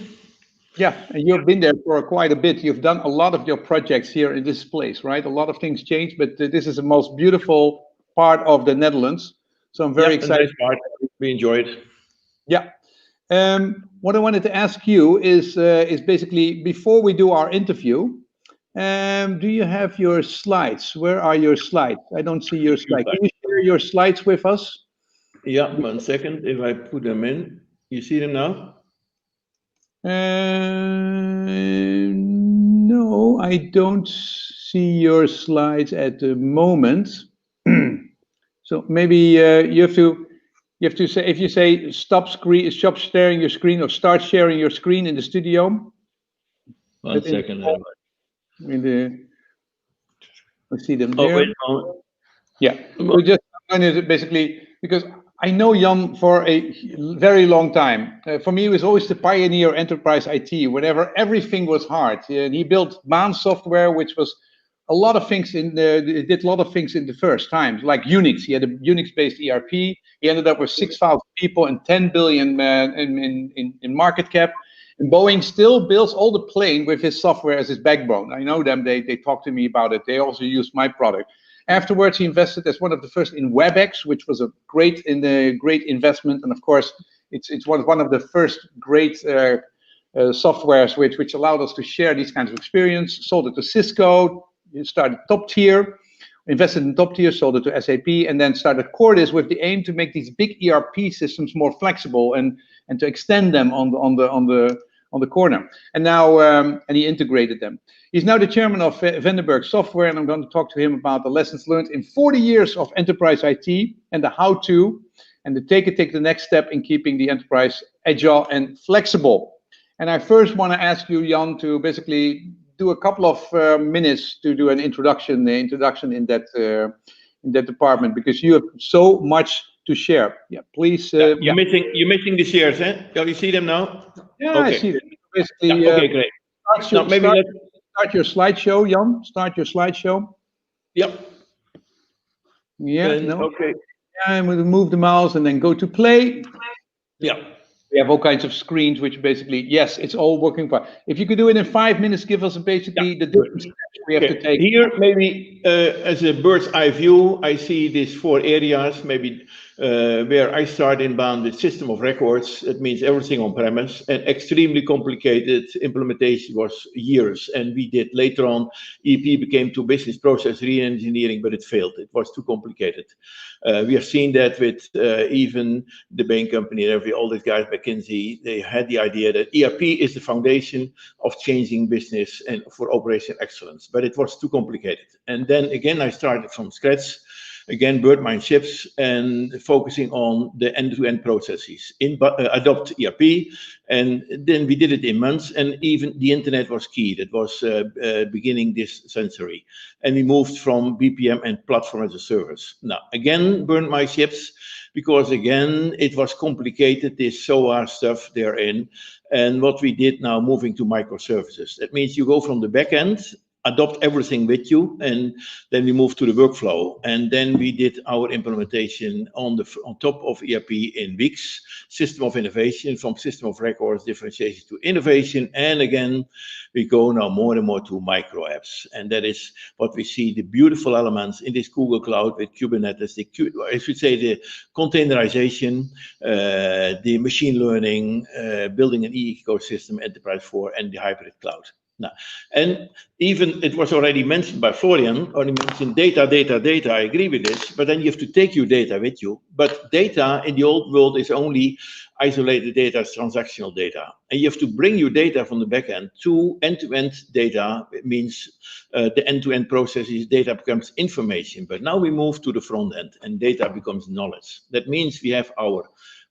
Yeah, and you've been there for quite a bit. You've done a lot of your projects here in this place, right? A lot of things changed, but this is the most beautiful part of the Netherlands. So I'm very excited.
Nice part. We enjoy it.
Yeah. What I wanted to ask you is basically, before we do our interview, do you have your slides? Where are your slides? I don't see your slides. Can you share your slides with us?
Yeah, 1 second. If I put them in, you see them now?
No, I don't see your slides at the moment. So maybe you have to say, if you say stop sharing your screen, or start sharing your screen in the studio.
1 second.
I see them there. Yeah, we just basically, because I know Jan for a very long time. For me, he was always the pioneer enterprise IT, whenever everything was hard. He built BAIN software, which was a lot of things it did a lot of things in the first times, like Unix. He had a Unix-based ERP. He ended up with 6,000 people and 10 billion in market cap. And Boeing still builds all the plane with his software as his backbone. I know them. They talk to me about it. They also use my product. Afterwards, he invested as one of the first in WebEx, which was a great investment. And of course, it's one of the first great softwares which allowed us to share these kinds of experience. Sold it to Cisco. He started Top Tier, invested in Top Tier, sold it to SAP, and then started Cordis with the aim to make these big ERP systems more flexible and to extend them on the corner. And now and he integrated them. He's now the chairman of Vanenburg Software, and I'm going to talk to him about the lessons learned in 40 years of enterprise IT and the how-to, and to take the next step in keeping the enterprise agile and flexible. And I first want to ask you, Jan, to basically do a couple of minutes to do an introduction in that department, because you have so much to share. Yeah, please.
You're missing the shares, eh? Can you see them now?
Yeah, okay. I see them. Basically,
okay, great.
Start your slideshow, Jan. Start your slideshow.
Yep.
Yeah. Okay. Yeah, I'm going to move the mouse and then go to play.
Yeah.
We have all kinds of screens, which basically, yes, it's all working fine. If you could do it in 5 minutes, give us basically the different steps we have to take.
Here, maybe as a bird's eye view, I see these 4 areas, maybe where I start in BAIN with system of records. It means everything on premise, and extremely complicated implementation was years. And we did later on, EP became to business process re-engineering, but it failed. It was too complicated. We have seen that with even the BAIN company, all these guys, McKinsey, they had the idea that ERP is the foundation of changing business and for operation excellence, but it was too complicated. And then again, I started from scratch, again, bird mind ships, and focusing on the end-to-end processes, adopt ERP, and then we did it in months, and even the internet was key. That was beginning this century, and we moved from BPM and platform as a service. Now, again, burned my ships, because again, it was complicated, this SOA stuff therein, and what we did now, moving to microservices. That means you go from the back end, adopt everything with you, and then we move to the workflow. And then we did our implementation on top of ERP in weeks, system of innovation, from system of records, differentiation to innovation. And again, we go now more and more to micro apps. And that is what we see, the beautiful elements in this Google Cloud with Kubernetes, I should say the containerization, the machine learning, building an ecosystem, Enterprise 4, and the hybrid cloud. Now, and even it was already mentioned by Florian, only mentioned data, I agree with this, but then you have to take your data with you. But data in the old world is only isolated data, transactional data. And you have to bring your data from the back end to end-to-end data. It means the end-to-end processes, data becomes information. But now we move to the front end and data becomes knowledge. That means we have our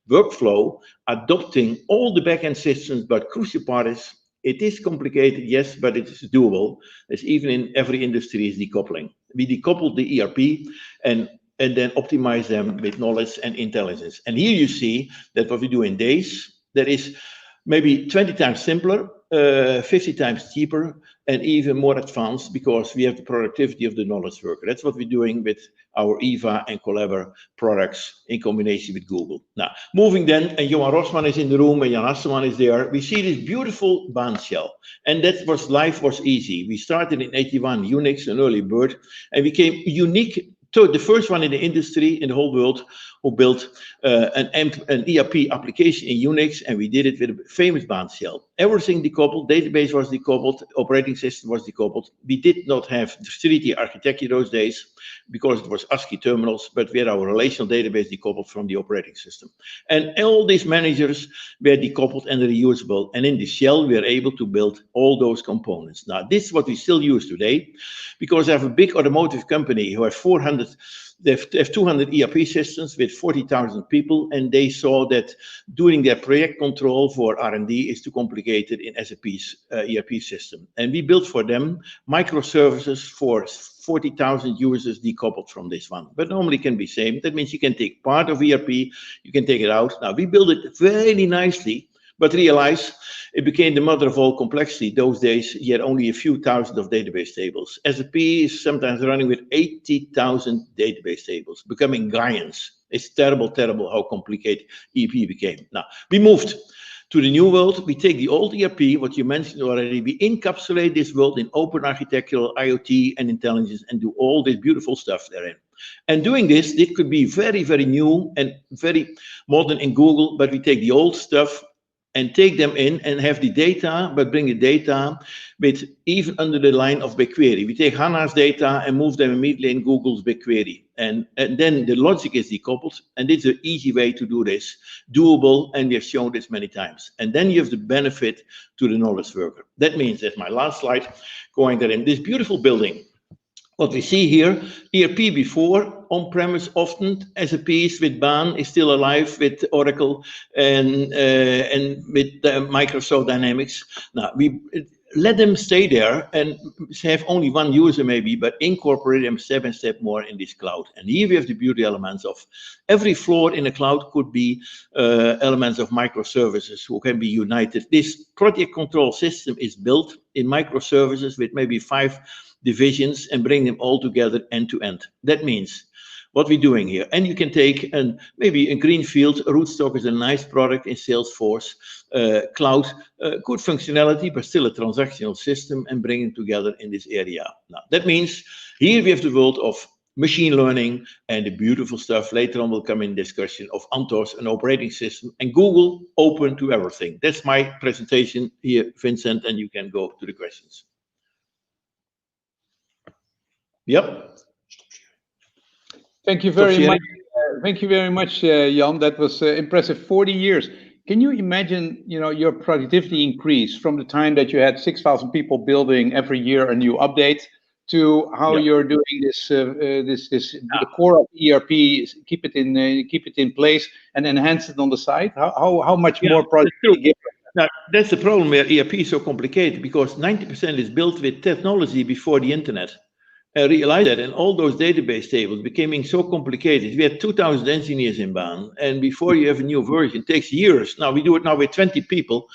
workflow adopting all the back-end systems, but crucial part is, it is complicated, yes, but it is doable. As even in every industry is decoupling. We decoupled the ERP and then optimize them with knowledge and intelligence. And here you see that what we do in days, that is maybe 20 times simpler, 50 times cheaper, and even more advanced, because we have the productivity of the knowledge worker. That's what we're doing with our EVA and Collabor products in combination with Google. Now, moving then, and Johan Rosman is in the room, and Jan Asselman is there, we see this beautiful BAIN shell. And that was, life was easy. We started in 81, Unix, an early bird, and became unique. So the first one in the industry, in the whole world, who built an ERP application in Unix, and we did it with a famous BAIN shell. Everything decoupled, database was decoupled, operating system was decoupled. We did not have the 3D architecture those days, because it was ASCII terminals, but we had our relational database decoupled from the operating system. And all these managers were decoupled and reusable. And in the shell, we are able to build all those components. Now, this is what we still use today, because I have a big automotive company who have 200 ERP systems with 40,000 people, and they saw that doing their project control for R&D is too complicated in SAP's ERP system. And we built for them microservices for 40,000 users decoupled from this one. But normally can be same. That means you can take part of ERP, you can take it out. Now, we built it very nicely, but realize it became the mother of all complexity. Those days, you had only a few thousand of database tables. SAP is sometimes running with 80,000 database tables, becoming giants. It's terrible, terrible how complicated ERP became. Now, we moved to the new world. We take the old ERP, what you mentioned already, we encapsulate this world in open architectural IoT and intelligence and do all this beautiful stuff therein. And doing this, it could be very, very new and very modern in Google, but we take the old stuff and take them in and have the data, but bring the data with even under the line of BigQuery. We take HANA's data and move them immediately in Google's BigQuery. And then the logic is decoupled, and it's an easy way to do this, doable, and we have shown this many times. And then you have the benefit to the knowledge worker. That means, that's my last slide, going there in this beautiful building. What we see here, ERP before, on-premise often, SAPs with BAIN is still alive with Oracle and with Microsoft Dynamics. Now, we let them stay there and have only one user maybe, but incorporate them step and step more in this cloud. And here we have the beauty elements of every floor in the cloud could be elements of microservices who can be united. This project control system is built in microservices with maybe 5 divisions and bring them all together end to end. That means what we're doing here. And you can take maybe a greenfield. Rootstock is a nice product in Salesforce, cloud, good functionality, but still a transactional system, and bring it together in this area. Now, that means here we have the world of machine learning and the beautiful stuff later on will come in discussion of Anthos, an operating system, and Google open to everything. That's my presentation here, Vincent, and you can go to the questions. Yep.
Thank you very much. Thank you very much, Jan. That was impressive. 40 years. Can you imagine, your productivity increase from the time that you had 6,000 people building every year a new update to how you're doing this? The core of ERP, keep it in place and enhance it on the side. How much more productivity?
Now, that's the problem where ERP is so complicated, because 90% is built with technology before the internet. I realized that, and all those database tables becoming so complicated. We had 2,000 engineers in BAIN, and before you have a new version, it takes years. Now we do it now with 20 people,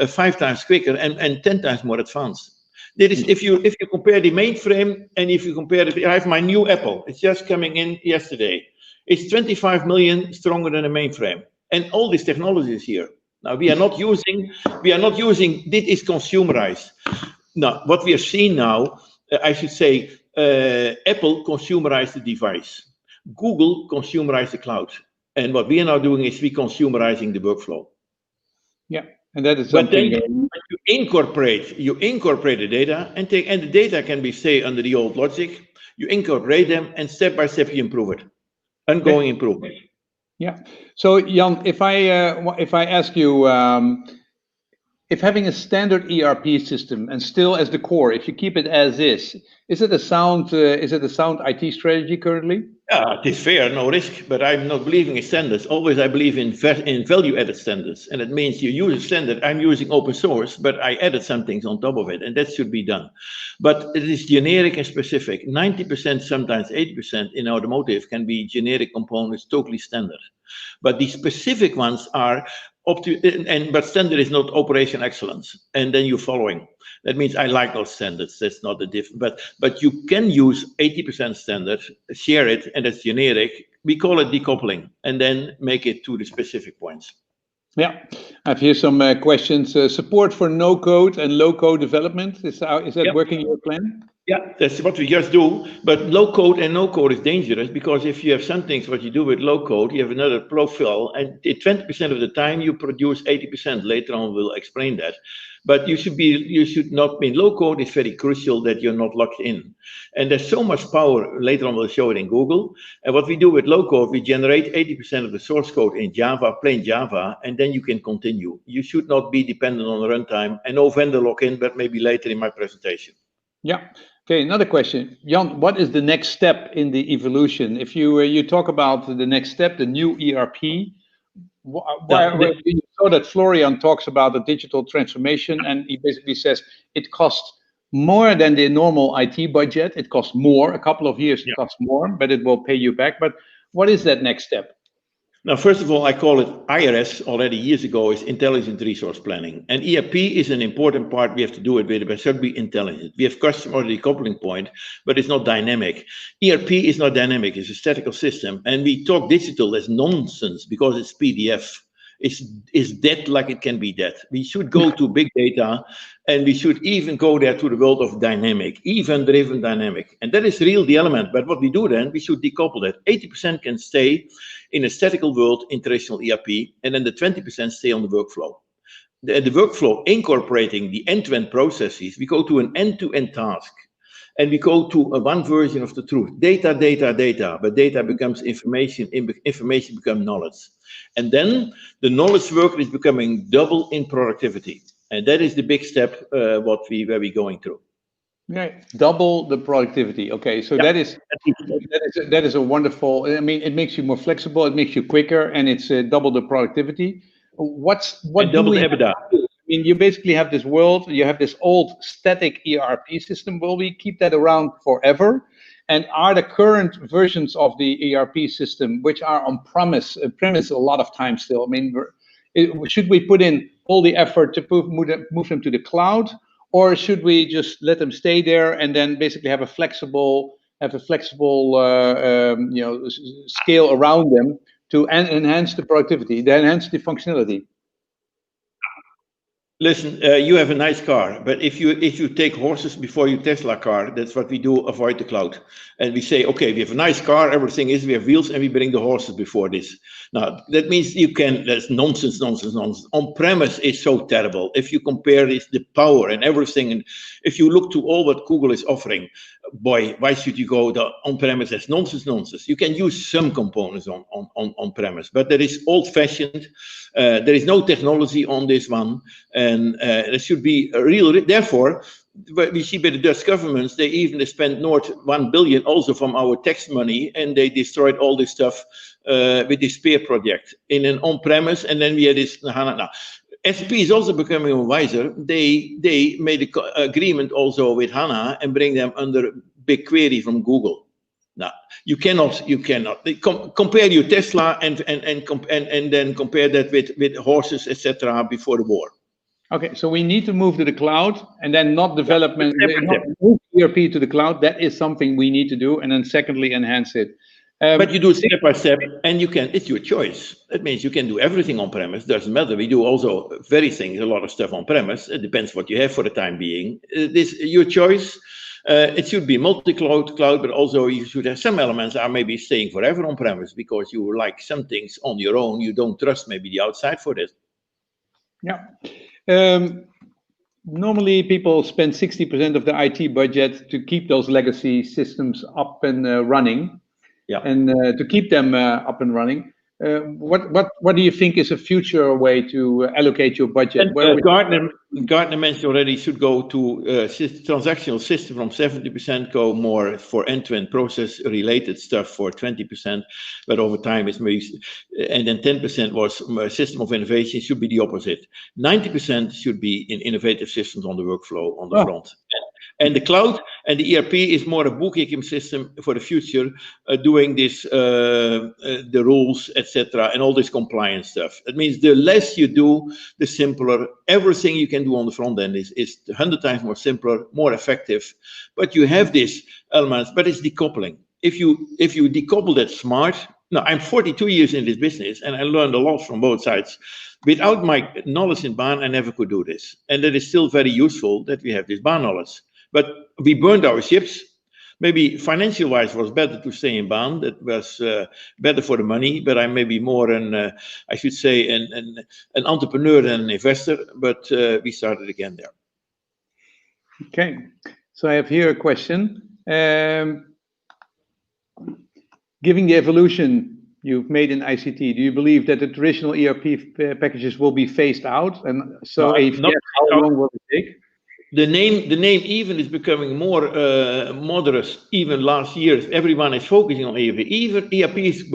5 times quicker and 10 times more advanced. That is, if you compare the mainframe and if you compare it, I have my new Apple. It's just coming in yesterday. It's 25 million stronger than a mainframe, and all this technology is here. Now we are not using. This is consumerized. Now what we are seeing now, I should say. Apple consumerized the device. Google consumerized the cloud. And what we are now doing is we consumerizing the workflow.
Yeah, and that is something.
But then you incorporate the data, and the data can be, say, under the old logic. You incorporate them, and step by step you improve it. Ongoing improvement.
Yeah. So Jan, if I ask you, if having a standard ERP system and still as the core, if you keep it as is it a sound IT strategy currently?
Yeah, it is fair, no risk, but I'm not believing in standards. Always I believe in value-added standards, and it means you use a standard. I'm using open source, but I added some things on top of it, and that should be done. But it is generic and specific. 90%, sometimes 80% in automotive can be generic components, totally standard. But the specific ones are but standard is not operation excellence, and then you're following. That means I like those standards. That's not the difference. But you can use 80% standard, share it, and that's generic. We call it decoupling, and then make it to the specific points.
Yeah, I have here some questions. Support for no-code and low-code development. Is that working in your plan?
Yeah, that's what we just do. But low-code and no-code is dangerous, because if you have some things what you do with low-code, you have another profile, and 20% of the time you produce 80%. Later on, we'll explain that. But you should not be low-code. Is very crucial that you're not locked in. And there's so much power. Later on, we'll show it in Google. And what we do with low-code, we generate 80% of the source code in Java, plain Java, and then you can continue. You should not be dependent on the runtime. And no vendor lock-in, but maybe later in my presentation.
Yeah. Okay, another question. Jan, what is the next step in the evolution? If you talk about the next step, the new ERP, you saw that Florian talks about the digital transformation, and he basically says it costs more than the normal IT budget. It costs more, a couple of years it costs more, but it will pay you back. But what is that next step?
Now, first of all, I call it IRS already years ago, is Intelligent Resource Planning. And ERP is an important part. We have to do it with, but it should be intelligent. We have customer decoupling point, but it's not dynamic. ERP is not dynamic. It's a statical system. And we talk digital as nonsense because it's PDF. It's dead like it can be dead. We should go to big data, and we should even go there to the world of dynamic, event-driven dynamic. And that is really the element. But what we do then, we should decouple that. 80% can stay in a statical world in traditional ERP, and then the 20% stay on the workflow. The workflow incorporating the end-to-end processes, we go to an end-to-end task. And we go to one version of the truth. Data, but data becomes information, information becomes knowledge. And then the knowledge worker is becoming double in productivity. And that is the big step where we're going through.
Yeah, double the productivity. Okay, so that is a wonderful, I mean, it makes you more flexible, it makes you quicker, and it's double the productivity. What
double the EBITDA.
I mean, you basically have this world, you have this old static ERP system. Will we keep that around forever? And are the current versions of the ERP system, which are on premise a lot of times still? I mean, should we put in all the effort to move them to the cloud, or should we just let them stay there and then basically have a flexible have a flexible scale around them to enhance the productivity, to enhance the functionality.
Listen, you have a nice car, but if you take horses before your Tesla car, that's what we do, avoid the cloud. And we say, okay, we have a nice car, everything is, we have wheels, and we bring the horses before this. Now, that means that's nonsense. On-premise is so terrible. If you compare this, the power and everything, and if you look to all what Google is offering, boy, why should you go the on-premise? That's nonsense. You can use some components on-premise, but that is old-fashioned. There is no technology on this one. And there should be a real, therefore, what we see by the Dutch governments, they even spent north 1 billion also from our tax money, and they destroyed all this stuff with this Spear project in an on-premise, and then we had this HANA. Now, SAP is also becoming wiser. They made an agreement also with HANA and bring them under BigQuery from Google. Now, you cannot compare your Tesla and then compare that with horses, etc. before the war.
Okay, so we need to move to the cloud, and then not development, not move ERP to the cloud. That is something we need to do, and then secondly, enhance it.
But you do step by step, and you can. It's your choice. That means you can do everything on premise. Doesn't matter. We do also a lot of stuff on premise. It depends what you have for the time being. This your choice. It should be multi-cloud, but also you should have some elements are maybe staying forever on premise because you like some things on your own. You don't trust maybe the outside for this.
Yeah. Normally, people spend 60% of the IT budget to keep those legacy systems up and running, and to keep them up and running. What do you think is a future way to allocate your budget?
Gartner mentioned already should go to transactional system from 70%, go more for end-to-end process related stuff for 20%, but over time it's maybe, and then 10% was system of innovation, should be the opposite. 90% should be in innovative systems on the workflow on the front. And the cloud and the ERP is more a bookkeeping system for the future, doing this, the rules, etc., and all this compliance stuff. That means the less you do, the simpler. Everything you can do on the front end is 100 times more simpler, more effective. But you have these elements, but it's decoupling. If you decouple that smart. Now, I'm 42 years in this business, and I learned a lot from both sides. Without my knowledge in BAIN, I never could do this. And that is still very useful that we have this BAIN knowledge. But we burned our ships. Maybe financial-wise, it was better to stay in BAIN. That was better for the money. But I'm maybe more an entrepreneur than an investor. But we started again there.
Okay, so I have here a question. Given the evolution you've made in ICT, do you believe that the traditional ERP packages will be phased out? And so, how long will it take?
The name even is becoming more moderate. Even last year, everyone is focusing on ERP. Even ERP is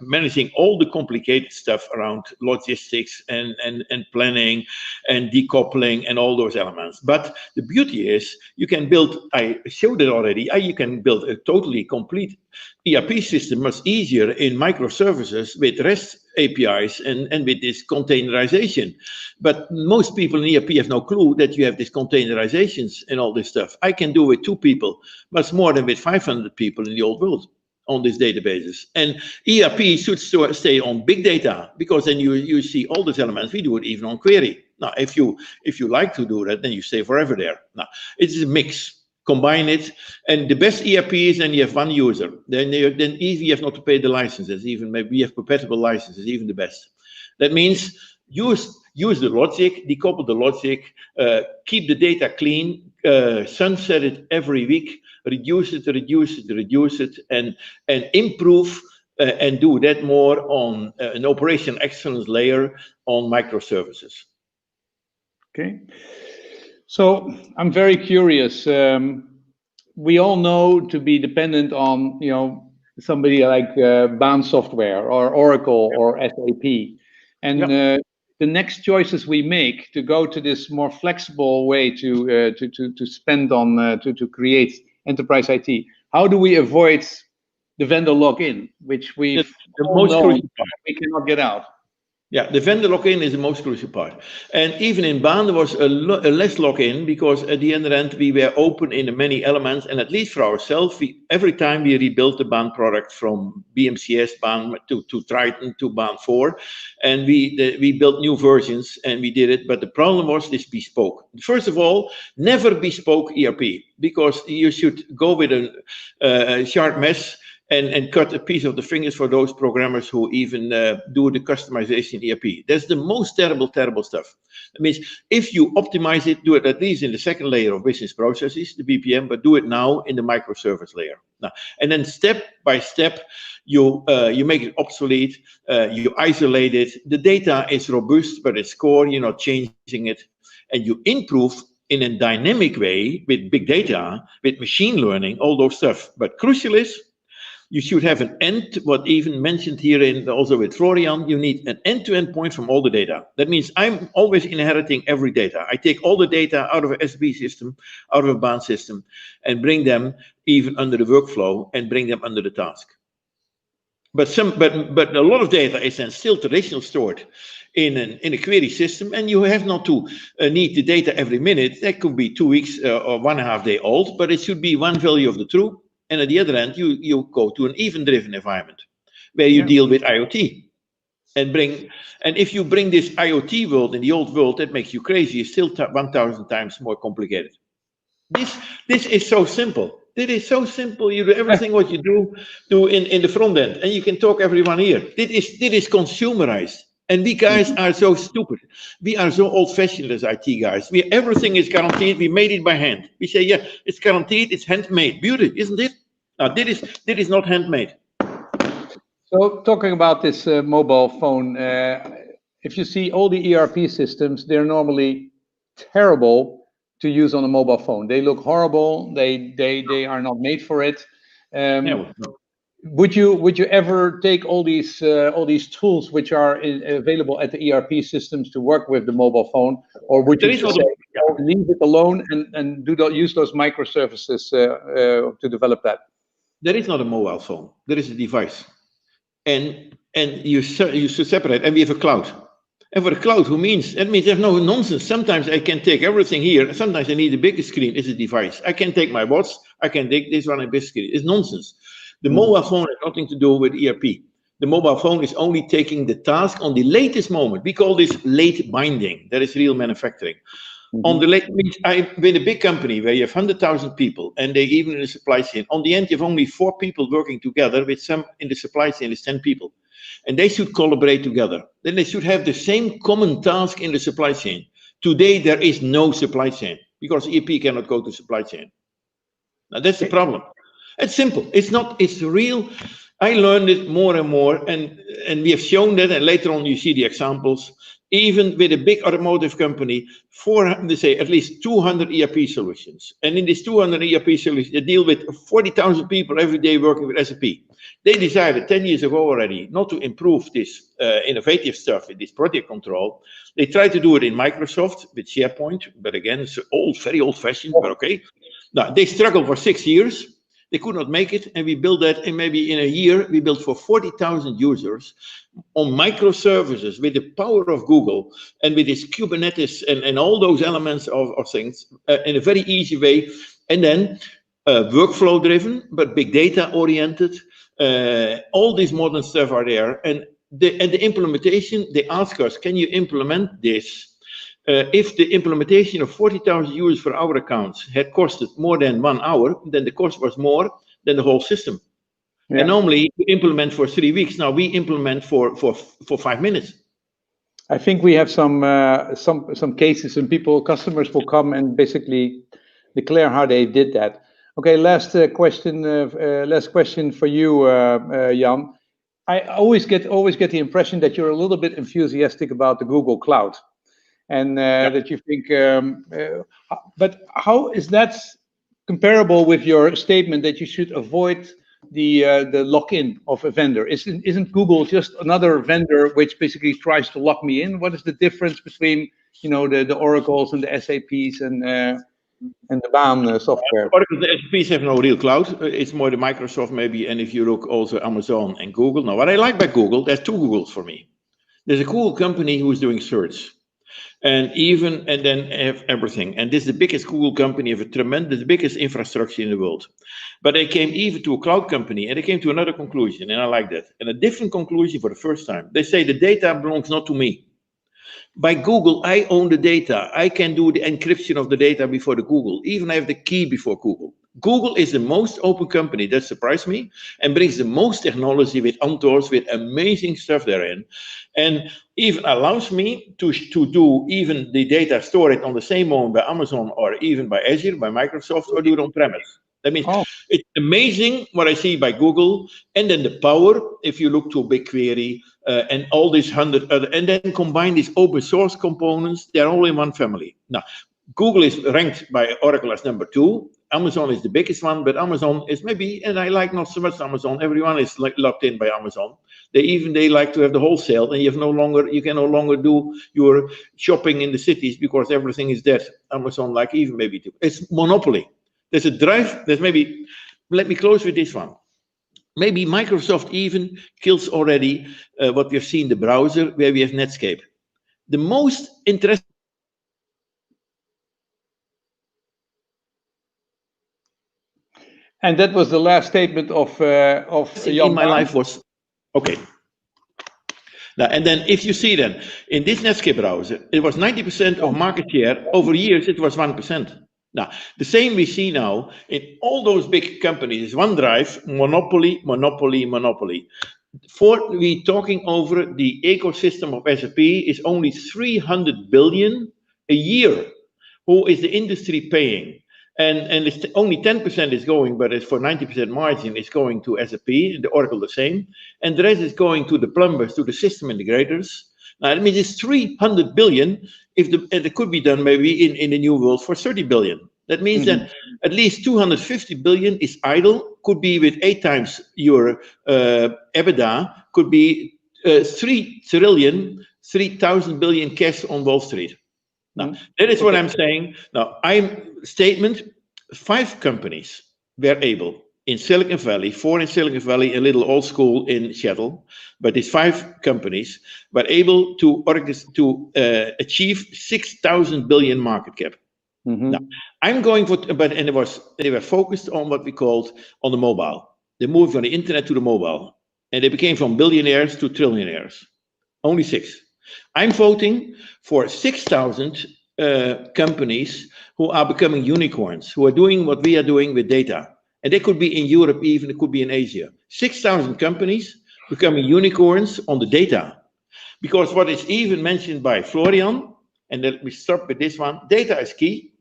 managing all the complicated stuff around logistics and planning and decoupling and all those elements. But the beauty is you can build, I showed it already, you can build a totally complete ERP system much easier in microservices with REST APIs and with this containerization. But most people in ERP have no clue that you have these containerizations and all this stuff. I can do with 2 people, much more than with 500 people in the old world on these databases. And ERP should stay on big data, because then you see all these elements. We do it even on query. Now, if you like to do that, then you stay forever there. Now, it's a mix. Combine it, and the best ERP is then you have one user. Then easy, you have not to pay the licenses. Even maybe we have perpetual licenses, even the best. That means use the logic, decouple the logic, keep the data clean, sunset it every week, reduce it, and improve and do that more on an operation excellence layer on microservices.
Okay. So I'm very curious. We all know to be dependent on, somebody like BAIN Software or Oracle or SAP, and the next choices we make to go to this more flexible way to spend on to create enterprise IT. How do we avoid the vendor lock-in, which we cannot get out?
Yeah, the vendor lock-in is the most crucial part. And even in BAIN, there was a less lock-in because at the other end, we were open in many elements. And at least for ourselves, every time we rebuilt the BAIN product from BMCS BAIN to Triton to BAIN 4, and we built new versions and we did it. But the problem was this bespoke. First of all, never bespoke ERP, because you should go with a sharp mesh and cut a piece of the fingers for those programmers who even do the customization ERP. That's the most terrible stuff. That means if you optimize it, do it at least in the second layer of business processes, the BPM, but do it now in the microservice layer. Now, and then step by step, you make it obsolete, you isolate it. The data is robust, but it's core, you're not changing it, and you improve in a dynamic way with big data, with machine learning, all those stuff. But crucial is, you should have an end, what even mentioned here in also with Florian, you need an end-to-end point from all the data. That means I'm always inheriting every data. I take all the data out of an SB system, out of a BAIN system, and bring them even under the workflow and bring them under the task. But a lot of data is then still traditional stored in a query system, and you have not to need the data every minute. That could be 2 weeks or 1.5 day old, but it should be one value of the truth. And at the other end, you go to an event-driven environment where you deal with IoT and if you bring this IoT world in the old world, that makes you crazy. It's still 1,000 times more complicated. This is so simple. It is so simple. You do everything what you do in the front end, and you can talk everyone here. This is consumerized. And we guys are so stupid. We are so old-fashioned as IT guys. Everything is guaranteed. We made it by hand. We say, yeah, it's guaranteed. It's handmade. Beauty, isn't it? Now, this is not handmade.
So, talking about this mobile phone, if you see all the ERP systems, they're normally terrible to use on a mobile phone. They look horrible. They are not made for it. Would you ever take all these tools which are available at the ERP systems to work with the mobile phone, or would you just say, leave it alone and use those microservices to develop that?
There is not a mobile phone. There is a device, and you should separate. And we have a cloud. And for the cloud, that means there's no nonsense. Sometimes I can take everything here. Sometimes I need a bigger screen. It's a device. I can take my watch. I can take this one a big screen. It's nonsense. The mobile phone has nothing to do with ERP. The mobile phone is only taking the task on the latest moment. We call this late binding. That is real manufacturing. On the late, with a big company where you have 100,000 people, and they even in the supply chain, on the end you have only 4 people working together, with some in the supply chain is 10 people. And they should collaborate together. Then they should have the same common task in the supply chain. Today there is no supply chain because ERP cannot go to supply chain. Now that's the problem. It's simple. It's real. I learned it more and more, and we have shown that, and later on you see the examples. Even with a big automotive company, they say at least 200 ERP solutions. And in these 200 ERP solutions, they deal with 40,000 people every day working with SAP. They decided 10 years ago already not to improve this innovative stuff in this project control. They tried to do it in Microsoft with SharePoint, but again, it's very old-fashioned, but okay. Now, they struggled for 6 years. They could not make it, and we built that, and maybe in a year, we built for 40,000 users on microservices with the power of Google and with this Kubernetes and all those elements of things in a very easy way. And then workflow driven, but big data oriented. All these modern stuff are there. And the implementation, they ask us, can you implement this? If the implementation of 40,000 users for our accounts had costed more than 1 hour, then the cost was more than the whole system. Yeah. And normally we implement for 3 weeks. Now we implement for 5 minutes.
I think we have some cases, and customers will come and basically declare how they did that. Okay, last question for you, Jan. I always get the impression that you're a little bit enthusiastic about the Google Cloud. And that you think, but how is that comparable with your statement that you should avoid the lock-in of a vendor? Isn't Google just another vendor which basically tries to lock me in? What is the difference between the Oracles and the SAPs and the BAIN software?
Oracle, the SAPs have no real cloud. It's more the Microsoft maybe, and if you look also Amazon and Google. Now, what I like by Google, there's 2 Googles for me. There's a cool company who is doing search. And then have everything. And this is the biggest Google company of a tremendous, biggest infrastructure in the world. But they came even to a cloud company and they came to another conclusion, and I like that. And a different conclusion for the first time. They say the data belongs not to me. By Google, I own the data. I can do the encryption of the data before the Google. Even I have the key before Google. Google is the most open company, that surprised me, and brings the most technology with Antors, with amazing stuff therein. And even allows me to do even the data, store it on the same moment by Amazon or even by Azure, by Microsoft, or do it on premise. That means it's amazing what I see by Google, and then the power, if you look to BigQuery, and all these 100 other, and then combine these open source components, they're all in one family. Now, Google is ranked by Oracle as number 2. Amazon is the biggest one, but Amazon is maybe, and I like not so much Amazon, everyone is locked in by Amazon. They like to have the wholesale, and you can no longer do your shopping in the cities because everything is dead. Amazon like even maybe too. It's monopoly. There's a drive, let me close with this one. Maybe Microsoft even kills already what we have seen, the browser, where we have Netscape. The most interesting.
And that was the last statement of Jan
in my
Baan.
life was, okay. Now, and then if you see then, in this Netscape browser, it was 90% of market share. Over years, it was 1%. Now, the same we see now in all those big companies, OneDrive, monopoly, monopoly, monopoly. We talking over the ecosystem of SAP is only 300 billion a year. Who is the industry paying? And it's only 10% is going, but it's for 90% margin, it's going to SAP, the Oracle the same. And the rest is going to the plumbers, to the system integrators. Now, that means it's 300 billion, it could be done maybe in the new world for 30 billion. That means that at least 250 billion is idle, could be with 8 times your EBITDA, could be 3 trillion, 3,000 billion cash on Wall Street. Now, that is what I'm saying. Now, statement, 5 companies were able in Silicon Valley, 4 in Silicon Valley, a little old school in Seattle, but these 5 companies were able to achieve 6,000 billion market cap. Now, I'm going for, they were focused on what we called on the mobile. They moved from the internet to the mobile, and they became from billionaires to trillionaires. Only 6. I'm voting for 6,000 companies who are becoming unicorns, who are doing what we are doing with data. And they could be in Europe, even it could be in Asia. 6,000 companies becoming unicorns on the data. Because what is even mentioned by Florian, and then we start with this one, data is key.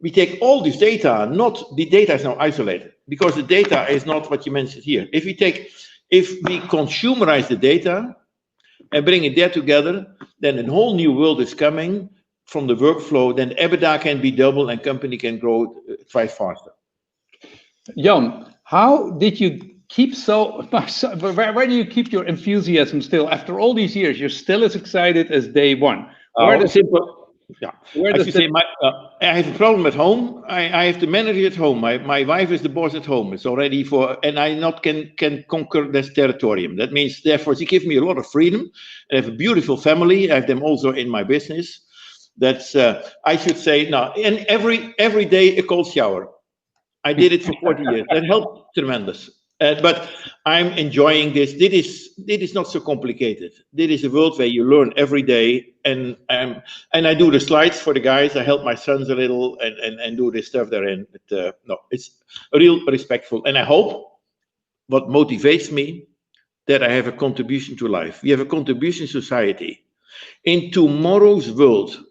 We take all this data, the data is now isolated, because the data is not what you mentioned here. If we consumerize the data, and bring it there together, then a whole new world is coming from the workflow. Then EBITDA can be double and company can grow twice faster.
Jan, how did you keep where do you keep your enthusiasm still? After all these years, you're still as excited as day one.
Yeah, I have a problem at home. I have the manager at home. My wife is the boss at home. It's already and I not can conquer this territorium. That means, therefore, she gives me a lot of freedom. I have a beautiful family. I have them also in my business. That's I should say now. And every day a cold shower. I did it for 40 years. That helped tremendous. But I'm enjoying this. This is not so complicated. This is a world where you learn every day, and I do the slides for the guys. I help my sons a little and do this stuff therein. But, no, it's real respectful, and I hope what motivates me that I have a contribution to life. We have a contribution to society. In tomorrow's world,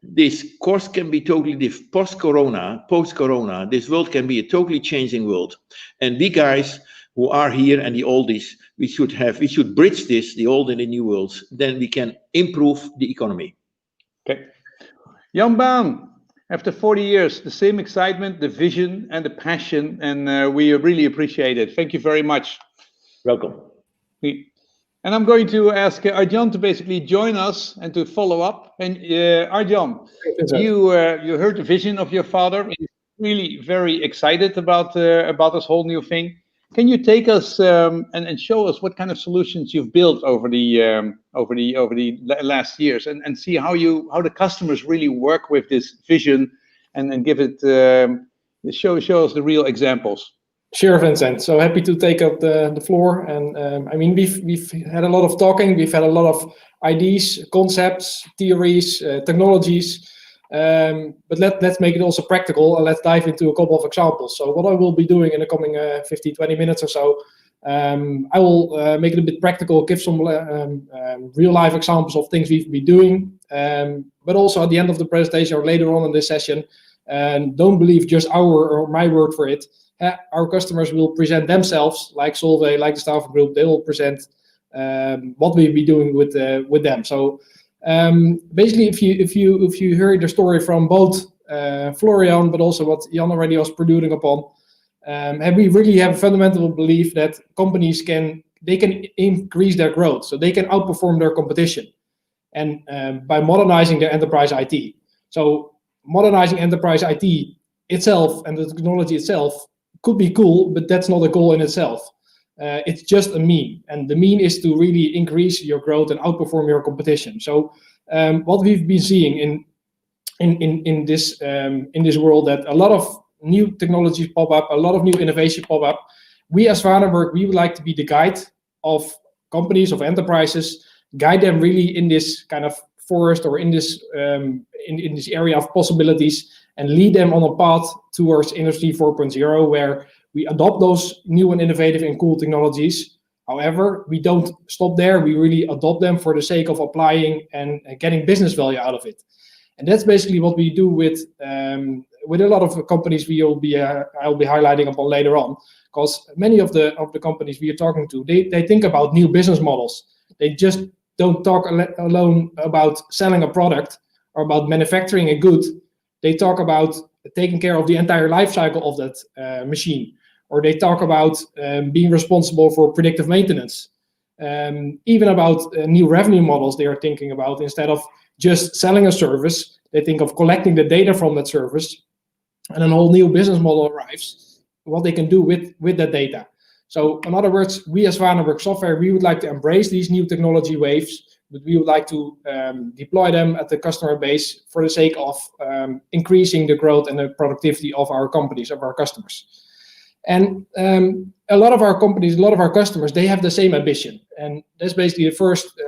this course can be totally different. Post-corona, this world can be a totally changing world. And we guys who are here and the oldies, we should bridge this, the old and the new worlds. Then we can improve the economy.
Okay. Jan Baan, after 40 years, the same excitement, the vision and the passion, and we really appreciate it. Thank you very much.
Welcome.
And I'm going to ask Arjan to basically join us and to follow up. And Arjan, you heard the vision of your father. He's really very excited about this whole new thing. Can you take us and show us what kind of solutions you've built over the last years, and see how the customers really work with this vision, and give it show us the real examples.
Sure, Vincent. So happy to take up the floor. And I mean, we've had a lot of talking. We've had a lot of ideas, concepts, theories, technologies. But let's make it also practical, and let's dive into a couple of examples. So what I will be doing in the coming 15-20 minutes or so, I will make it a bit practical, give some real life examples of things we've been doing. But also at the end of the presentation or later on in this session, don't believe just our or my word for it. Our customers will present themselves, like Solvay, like the Staff Group. They will present what we'll be doing with them. So basically, if you heard the story from both Florian, but also what Jan already was preluding upon, and we really have a fundamental belief that companies can increase their growth, so they can outperform their competition, and by modernizing their enterprise IT. So modernizing enterprise IT itself and the technology itself could be cool, but that's not a goal in itself. It's just a mean, and the mean is to really increase your growth and outperform your competition. So what we've been seeing in this world, that a lot of new technologies pop up, a lot of new innovation pop up. We as Vanenburg, we would like to be the guide of companies, of enterprises, guide them really in this kind of forest, or in this in this area of possibilities, and lead them on a path towards Industry 4.0, where we adopt those new and innovative and cool technologies. However, we don't stop there. We really adopt them for the sake of applying and getting business value out of it. And that's basically what we do with a lot of companies I'll be highlighting upon later on, because many of the companies we are talking to, they think about new business models. They just don't talk alone about selling a product or about manufacturing a good. They talk about taking care of the entire life cycle of that machine, or they talk about being responsible for predictive maintenance, even about new revenue models they are thinking about. Instead of just selling a service, they think of collecting the data from that service, and a whole new business model arrives, what they can do with that data. So in other words, we as Vanenburg Software, we would like to embrace these new technology waves, but we would like to deploy them at the customer base for the sake of increasing the growth and the productivity of our companies, of our customers. And a lot of our companies, a lot of our customers, they have the same ambition. And that's basically the first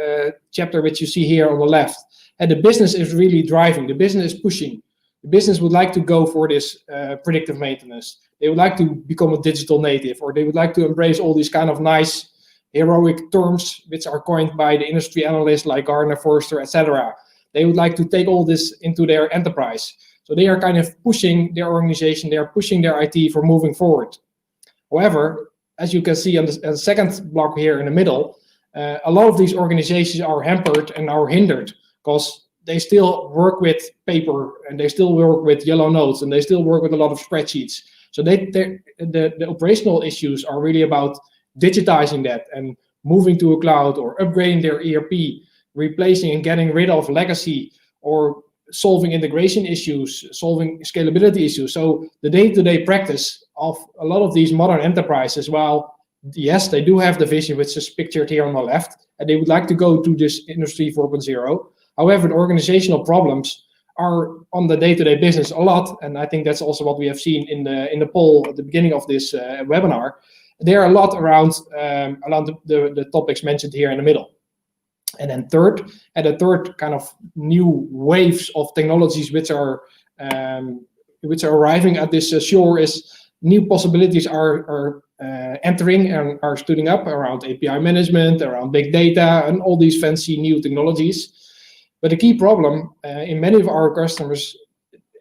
chapter which you see here on the left. And the business is really driving, the business is pushing. The business would like to go for this predictive maintenance. They would like to become a digital native, or they would like to embrace all these kind of nice heroic terms which are coined by the industry analysts like Gartner, Forrester, etc. They would like to take all this into their enterprise. So they are kind of pushing their organization, they are pushing their IT for moving forward. However, as you can see on the second block here in the middle, a lot of these organizations are hampered and are hindered because they still work with paper, and they still work with yellow notes, and they still work with a lot of spreadsheets. So the operational issues are really about digitizing that and moving to a cloud, or upgrading their ERP, replacing and getting rid of legacy, or solving integration issues, solving scalability issues. So the day-to-day practice of a lot of these modern enterprises, while yes, they do have the vision, which is pictured here on the left, and they would like to go to this Industry 4.0. However, the organizational problems are on the day-to-day business a lot, and I think that's also what we have seen in the poll at the beginning of this webinar. There are a lot around the topics mentioned here in the middle. And then the third kind of new waves of technologies which are arriving at this shore is new possibilities are entering and are stooding up around API management, around big data, and all these fancy new technologies. But the key problem in many of our customers,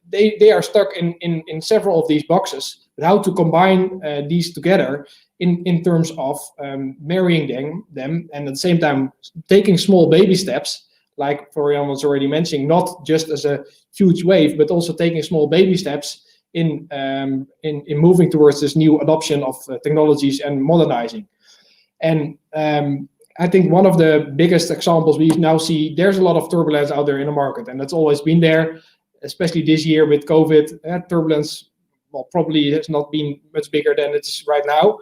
they are stuck in several of these boxes. But how to combine these together in terms of marrying them, and at the same time taking small baby steps, like Florian was already mentioning, not just as a huge wave, but also taking small baby steps in moving towards this new adoption of technologies and modernizing. And I think one of the biggest examples we now see, there's a lot of turbulence out there in the market, and that's always been there, especially this year with COVID. Turbulence, well, probably has not been much bigger than it's right now.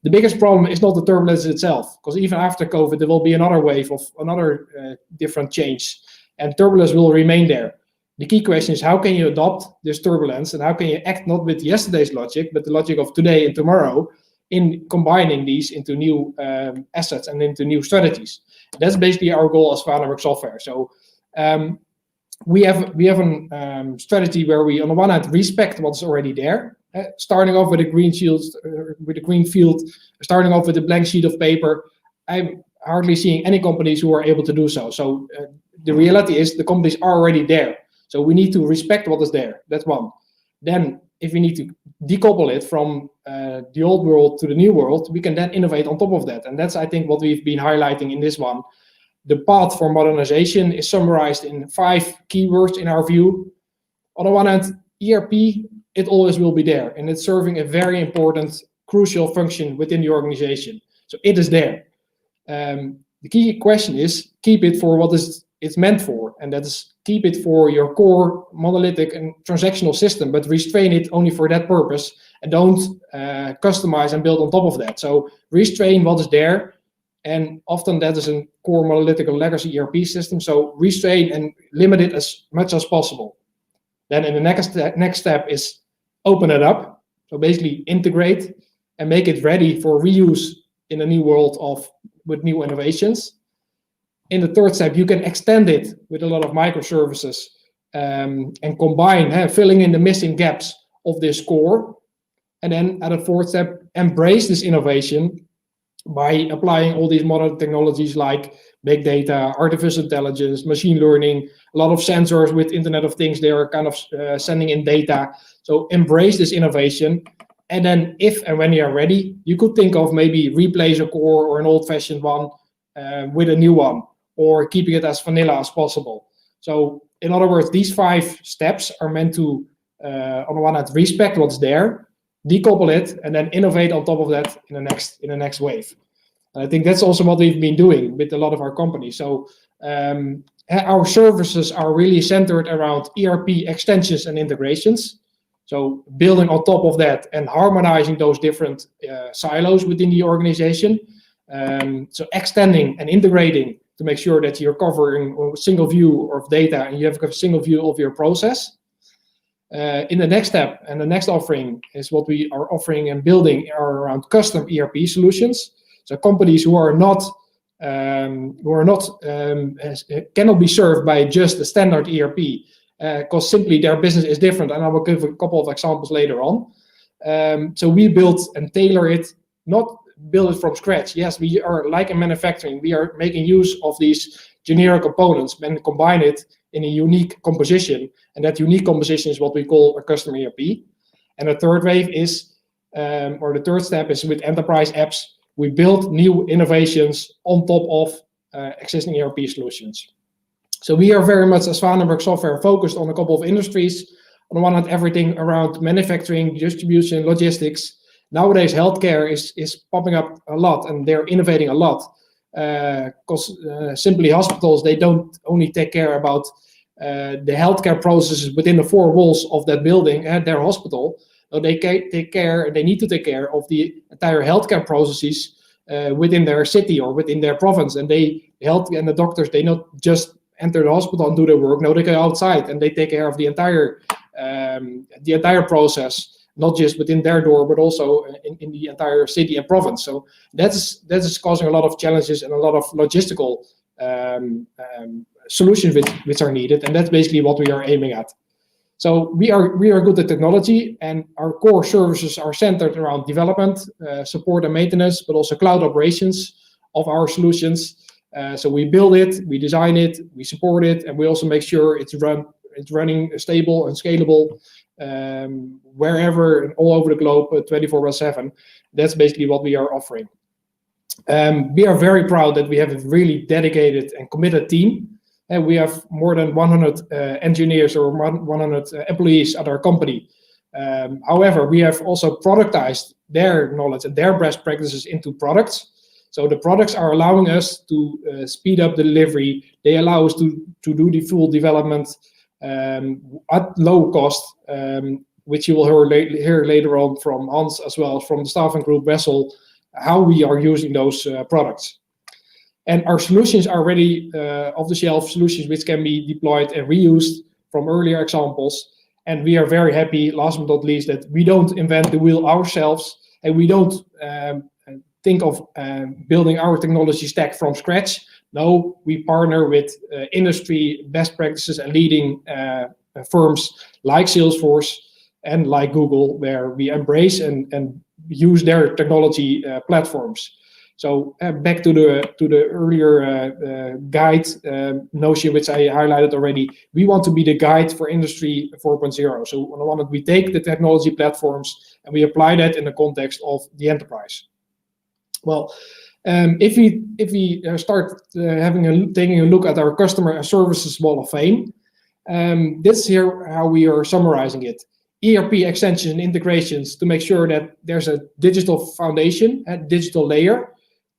The biggest problem is not the turbulence itself, because even after COVID, there will be another wave of another different change, and turbulence will remain there. The key question is, how can you adopt this turbulence, and how can you act not with yesterday's logic, but the logic of today and tomorrow, in combining these into new assets and into new strategies. That's basically our goal as Vanenburg Software. So we have a strategy where we, on the one hand, respect what's already there, starting off with a green field, starting off with a blank sheet of paper. I'm hardly seeing any companies who are able to do so. So the reality is the companies are already there. So we need to respect what is there. That's one. Then, if we need to decouple it from the old world to the new world, we can then innovate on top of that. And that's, I think, what we've been highlighting in this one. The path for modernization is summarized in 5 keywords in our view. On the one hand, ERP, it always will be there, and it's serving a very important, crucial function within the organization. So it is there. The key question is, keep it for what it's meant for, and that is keep it for your core monolithic and transactional system, but restrain it only for that purpose, and don't customize and build on top of that. So restrain what is there, and often that is a core monolithic or legacy ERP system. So restrain and limit it as much as possible. Then in the next step is open it up. So basically integrate and make it ready for reuse in a new world with new innovations. In the third step, you can extend it with a lot of microservices and combine, filling in the missing gaps of this core. And then at a fourth step, embrace this innovation by applying all these modern technologies like big data, artificial intelligence, machine learning, a lot of sensors with Internet of Things. They are kind of sending in data. So embrace this innovation. And then if and when you are ready, you could think of maybe replace a core or an old-fashioned one with a new one, or keeping it as vanilla as possible. So in other words, these 5 steps are meant to, on the one hand, respect what's there, decouple it, and then innovate on top of that in the next wave. And I think that's also what we've been doing with a lot of our companies. So our services are really centered around ERP extensions and integrations. So building on top of that and harmonizing those different silos within the organization. So extending and integrating to make sure that you're covering a single view of data and you have a single view of your process. In the next step and the next offering is what we are offering and building are around custom ERP solutions. So companies who cannot be served by just a standard ERP because simply their business is different. And I will give a couple of examples later on. So we build and tailor it, not build it from scratch. Yes, we are like in manufacturing. We are making use of these generic components and combine it in a unique composition. And that unique composition is what we call a custom ERP. And the third wave is, or the third step is with enterprise apps. We build new innovations on top of existing ERP solutions. So we are very much, as Vanenburg Software, focused on a couple of industries. On the one hand, everything around manufacturing, distribution, logistics. Nowadays, healthcare is popping up a lot, and they're innovating a lot. Because simply hospitals, they don't only take care about the healthcare processes within the 4 walls of that building at their hospital. So they need to take care of the entire healthcare processes within their city or within their province. And the doctors, they not just enter the hospital and do their work. No, they go outside and they take care of the entire process. Not just within their door, but also in the entire city and province. So that is causing a lot of challenges and a lot of logistical solutions which are needed, and that's basically what we are aiming at. So we are good at technology, and our core services are centered around development, support and maintenance, but also cloud operations of our solutions. So we build it, we design it, we support it, and we also make sure it's running stable and scalable. Wherever and all over the globe, 24/7. That's basically what we are offering. We are very proud that we have a really dedicated and committed team, and we have more than 100 engineers or 100 employees at our company. However, we have also productized their knowledge and their best practices into products. So the products are allowing us to speed up the delivery. They allow us to do the full development at low cost, which you will hear later on from Hans as well as from the staffing group Wessel. how we are using those products. And our solutions are already off-the-shelf solutions which can be deployed and reused from earlier examples. And we are very happy, last but not least, that we don't invent the wheel ourselves, and we don't think of building our technology stack from scratch. No, we partner with industry best practices and leading firms like Salesforce and like Google, where we embrace and use their technology platforms. So back to the earlier guide notion, which I highlighted already. We want to be the guide for Industry 4.0. So on the one hand, we take the technology platforms and we apply that in the context of the enterprise. Well, if we start taking a look at our customer and services wall of fame, this is here how we are summarizing it. ERP extensions and integrations to make sure that there's a digital foundation, a digital layer,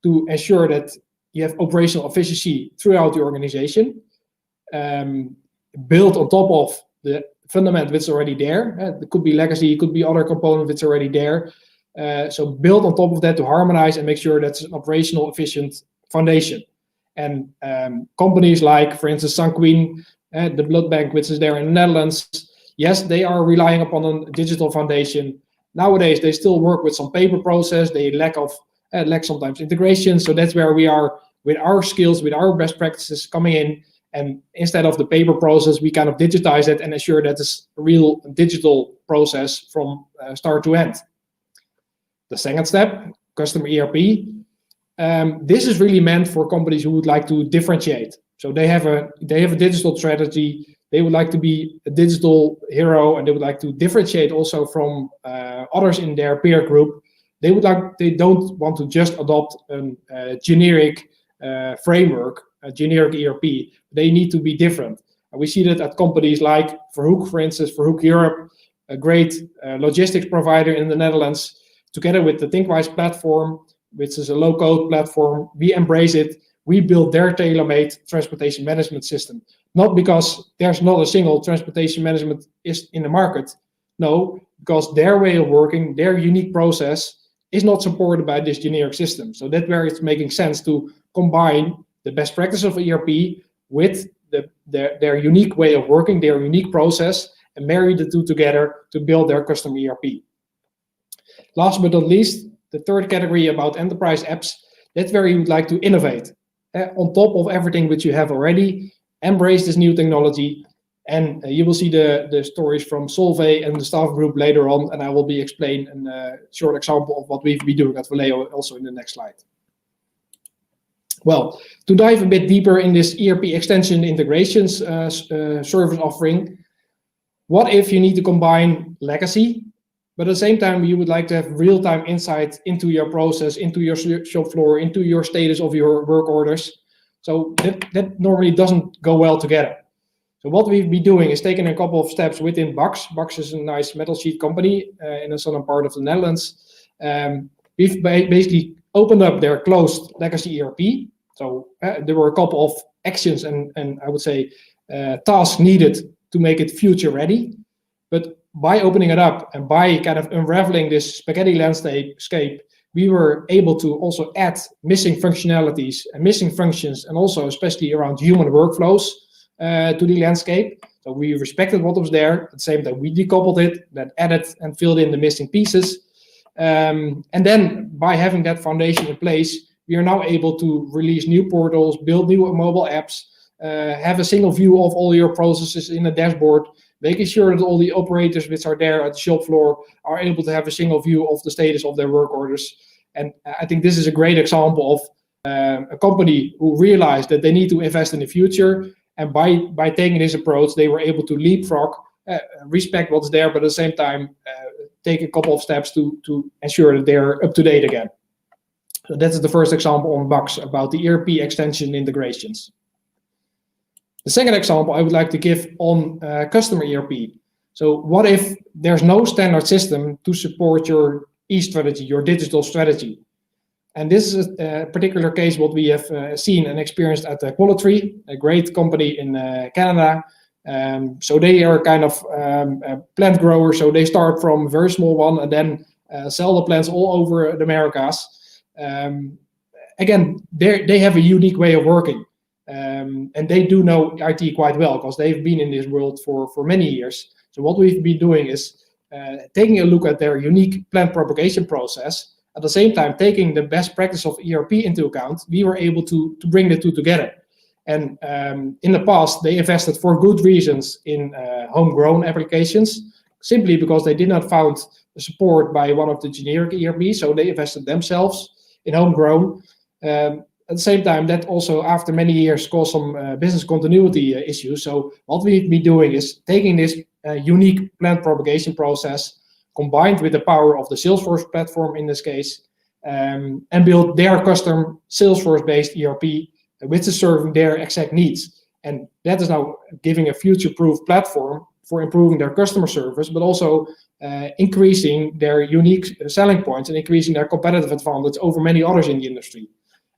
to ensure that you have operational efficiency throughout the organization, built on top of the fundament that's already there. It could be legacy, it could be other component that's already there. So build on top of that to harmonize and make sure that's an operational efficient foundation. And companies like, for instance, Sanquin, the blood bank which is there in the Netherlands, yes, they are relying upon a digital foundation. Nowadays, they still work with some paper process. They lack sometimes integration. So that's where we are with our skills, with our best practices coming in. And instead of the paper process, we kind of digitize it and ensure that it's a real digital process from start to end. The second step, customer ERP. This is really meant for companies who would like to differentiate. So they have a digital strategy. They would like to be a digital hero, and they would like to differentiate also from others in their peer group. They don't want to just adopt a generic framework, a generic ERP. They need to be different. And we see that at companies like Verhoek, for instance, Verhoek Europe, a great logistics provider in the Netherlands, together with the ThinkWise platform, which is a low-code platform. We embrace it. We build their tailor-made transportation management system. Not because there's not a single transportation management is in the market. No, because their way of working, their unique process is not supported by this generic system. So that's where it's making sense to combine the best practice of ERP with their unique way of working, their unique process, and marry the two together to build their custom ERP. Last but not least, the third category about enterprise apps, that's where you would like to innovate. On top of everything which you have already, embrace this new technology. And you will see the stories from Solvay and the staff group later on, and I will be explaining a short example of what we've been doing at Valeo also in the next slide. Well, to dive a bit deeper in this ERP extension integrations service offering, what if you need to combine legacy, but at the same time you would like to have real-time insight into your process, into your shop floor, into your status of your work orders? So that normally doesn't go well together. So what we've been doing is taking a couple of steps within BAX. BAX is a nice metal sheet company in the southern part of the Netherlands. We've basically opened up their closed legacy ERP. So there were a couple of actions and I would say tasks needed to make it future ready. But by opening it up and by kind of unraveling this spaghetti landscape, we were able to also add missing functionalities and missing functions, and also especially around human workflows to the landscape. So we respected what was there. At the same time, we decoupled it, then added and filled in the missing pieces. And then by having that foundation in place, we are now able to release new portals, build new mobile apps, have a single view of all your processes in a dashboard, making sure that all the operators which are there at the shop floor are able to have a single view of the status of their work orders. And I think this is a great example of a company who realized that they need to invest in the future. And by taking this approach, they were able to leapfrog, respect what's there, but at the same time, take a couple of steps to ensure that they're up to date again. So that's the first example on BAX about the ERP extension integrations. The second example I would like to give on customer ERP. So what if there's no standard system to support your e-strategy, your digital strategy? And this is a particular case what we have seen and experienced at Qualitree, a great company in Canada. So they are kind of a plant grower. So they start from a very small one and then sell the plants all over the Americas. again, they have a unique way of working. And they do know IT quite well because they've been in this world for many years. So what we've been doing is taking a look at their unique plant propagation process. At the same time, taking the best practice of ERP into account, we were able to bring the two together. And in the past, they invested for good reasons in homegrown applications, simply because they did not find support by one of the generic ERPs, so they invested themselves in homegrown. At the same time, that also, after many years, caused some business continuity issues. So what we've been doing is taking this unique plant propagation process, combined with the power of the Salesforce platform in this case, and build their custom Salesforce-based ERP, which is serving their exact needs. And that is now giving a future-proof platform for improving their customer service, but also increasing their unique selling points and increasing their competitive advantage over many others in the industry.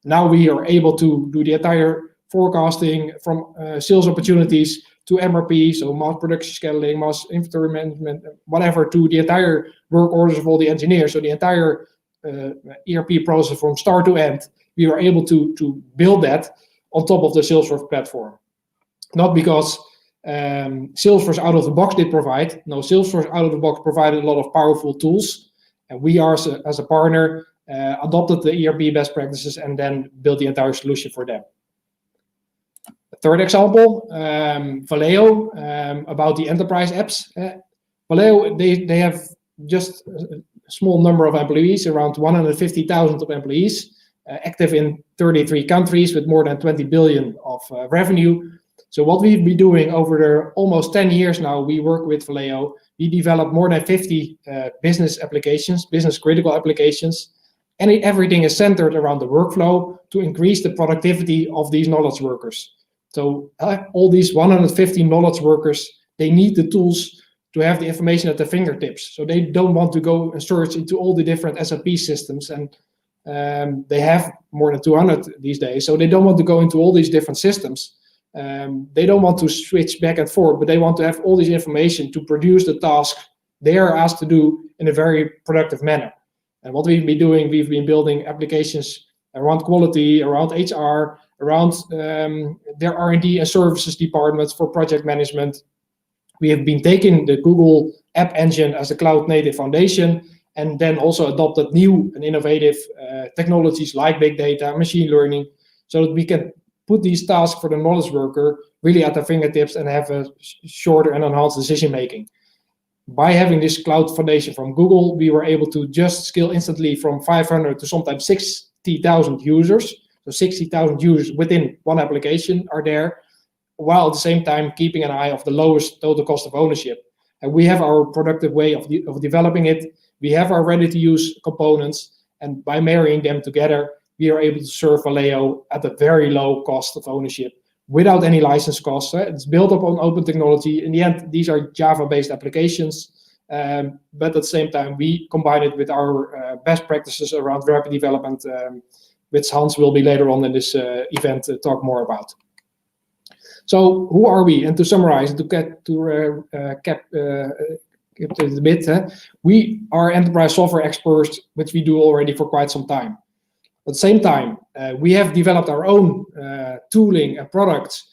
Now we are able to do the entire forecasting from sales opportunities to MRP, so mass production scheduling, mass inventory management, whatever, to the entire work orders of all the engineers. So the entire ERP process from start to end, we are able to build that on top of the Salesforce platform. Not because Salesforce out of the box did provide. No, Salesforce out of the box provided a lot of powerful tools, and we are, as a partner, adopted the ERP best practices and then built the entire solution for them. Third example, Valeo, about the enterprise apps. Valeo, they have just a small number of employees, around 150,000 of employees, active in 33 countries with more than 20 billion of revenue. So what we've been doing over the almost 10 years now, we work with Valeo. We developed more than 50 business applications, business critical applications, and everything is centered around the workflow to increase the productivity of these knowledge workers. So all these 150 knowledge workers, they need the tools to have the information at their fingertips. So they don't want to go and search into all the different SAP systems, and they have more than 200 these days. So they don't want to go into all these different systems. They don't want to switch back and forth, but they want to have all this information to produce the task they are asked to do in a very productive manner. And what we've been doing, we've been building applications around quality, around HR, around their R&D and services departments for project management. We have been taking the Google App Engine as a cloud-native foundation, and then also adopted new and innovative technologies like big data, machine learning, so that we can put these tasks for the knowledge worker really at their fingertips and have a shorter and enhanced decision making. By having this cloud foundation from Google, we were able to just scale instantly from 500 to sometimes 60,000 users. So 60,000 users within one application are there, while at the same time keeping an eye of the lowest total cost of ownership. And we have our productive way of developing it. We have our ready-to-use components, and by marrying them together, we are able to serve Valeo at a very low cost of ownership without any license costs. It's built up on open technology. In the end, these are Java-based applications, but at the same time, we combine it with our best practices around rapid development, which Hans will be later on in this event talk more about. So who are we? And to summarize, to get to cap it a bit, we are enterprise software experts, which we do already for quite some time. At the same time, we have developed our own tooling and products,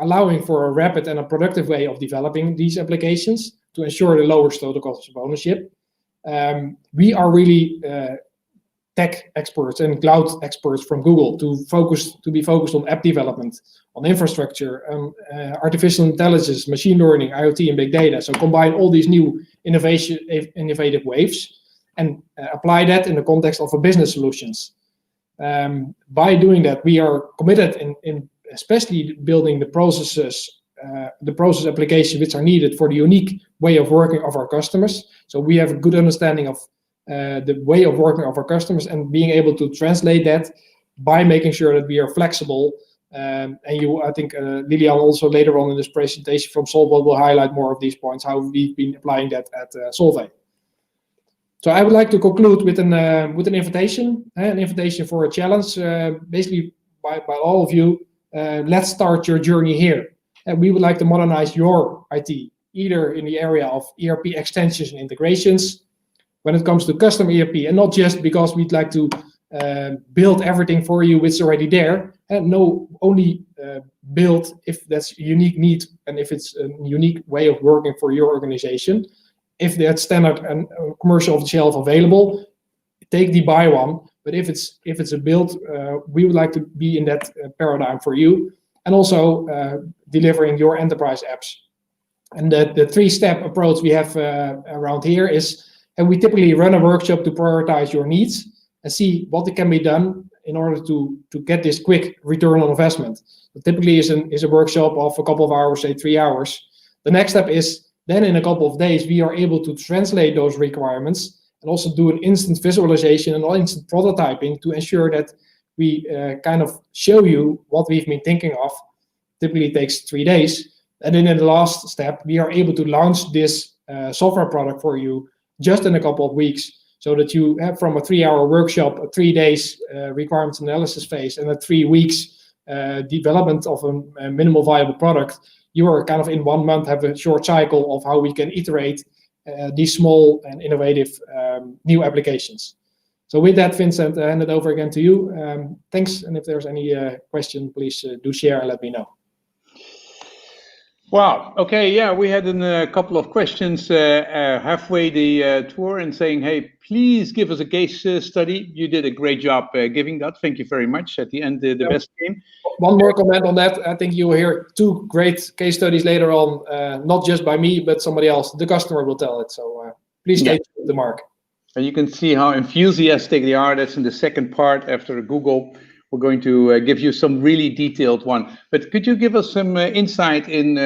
allowing for a rapid and a productive way of developing these applications to ensure the lowest total cost of ownership. We are really tech experts and cloud experts from Google to be focused on app development, on infrastructure, artificial intelligence, machine learning, IoT, and big data. So combine all these new innovative waves and apply that in the context of a business solutions. By doing that, we are committed in especially building the processes, the process applications which are needed for the unique way of working of our customers. So we have a good understanding of the way of working of our customers and being able to translate that by making sure that we are flexible. And I think Lilian also later on in this presentation from Solvay will highlight more of these points, how we've been applying that at Solvay. So I would like to conclude with an invitation for a challenge, basically by all of you. Let's start your journey here. And we would like to modernize your IT, either in the area of ERP extensions and integrations, when it comes to custom ERP, and not just because we'd like to build everything for you which is already there, and only build if that's a unique need and if it's a unique way of working for your organization. If that's standard and commercial off the shelf available, take the buy one. But if it's a build, we would like to be in that paradigm for you, and also delivering your enterprise apps. And the three-step approach we have around here is, and we typically run a workshop to prioritize your needs and see what can be done in order to get this quick return on investment. So typically is a workshop of a couple of hours, say 3 hours. The next step is then in a couple of days, we are able to translate those requirements and also do an instant visualization and instant prototyping to ensure that we kind of show you what we've been thinking of. Typically it takes 3 days. And then in the last step, we are able to launch this software product for you just in a couple of weeks, so that you have from a 3-hour workshop, a 3 days requirements analysis phase, and a 3 weeks development of a minimal viable product. You are kind of in 1 month have a short cycle of how we can iterate these small and innovative new applications. So with that, Vincent, I hand it over again to you. Thanks, and if there's any question, please do share and let me know.
Wow. Okay. Yeah, we had a couple of questions halfway the tour and saying, "Hey, please give us a case study." You did a great job giving that. Thank you very much. At the end, the best came.
One more comment on that. I think you will hear 2 great case studies later on, not just by me, but somebody else. The customer will tell it. So please stay tuned, Mark.
And you can see how enthusiastic they are. That's in the second part after Google. We're going to give you some really detailed one. But could you give us some insight in,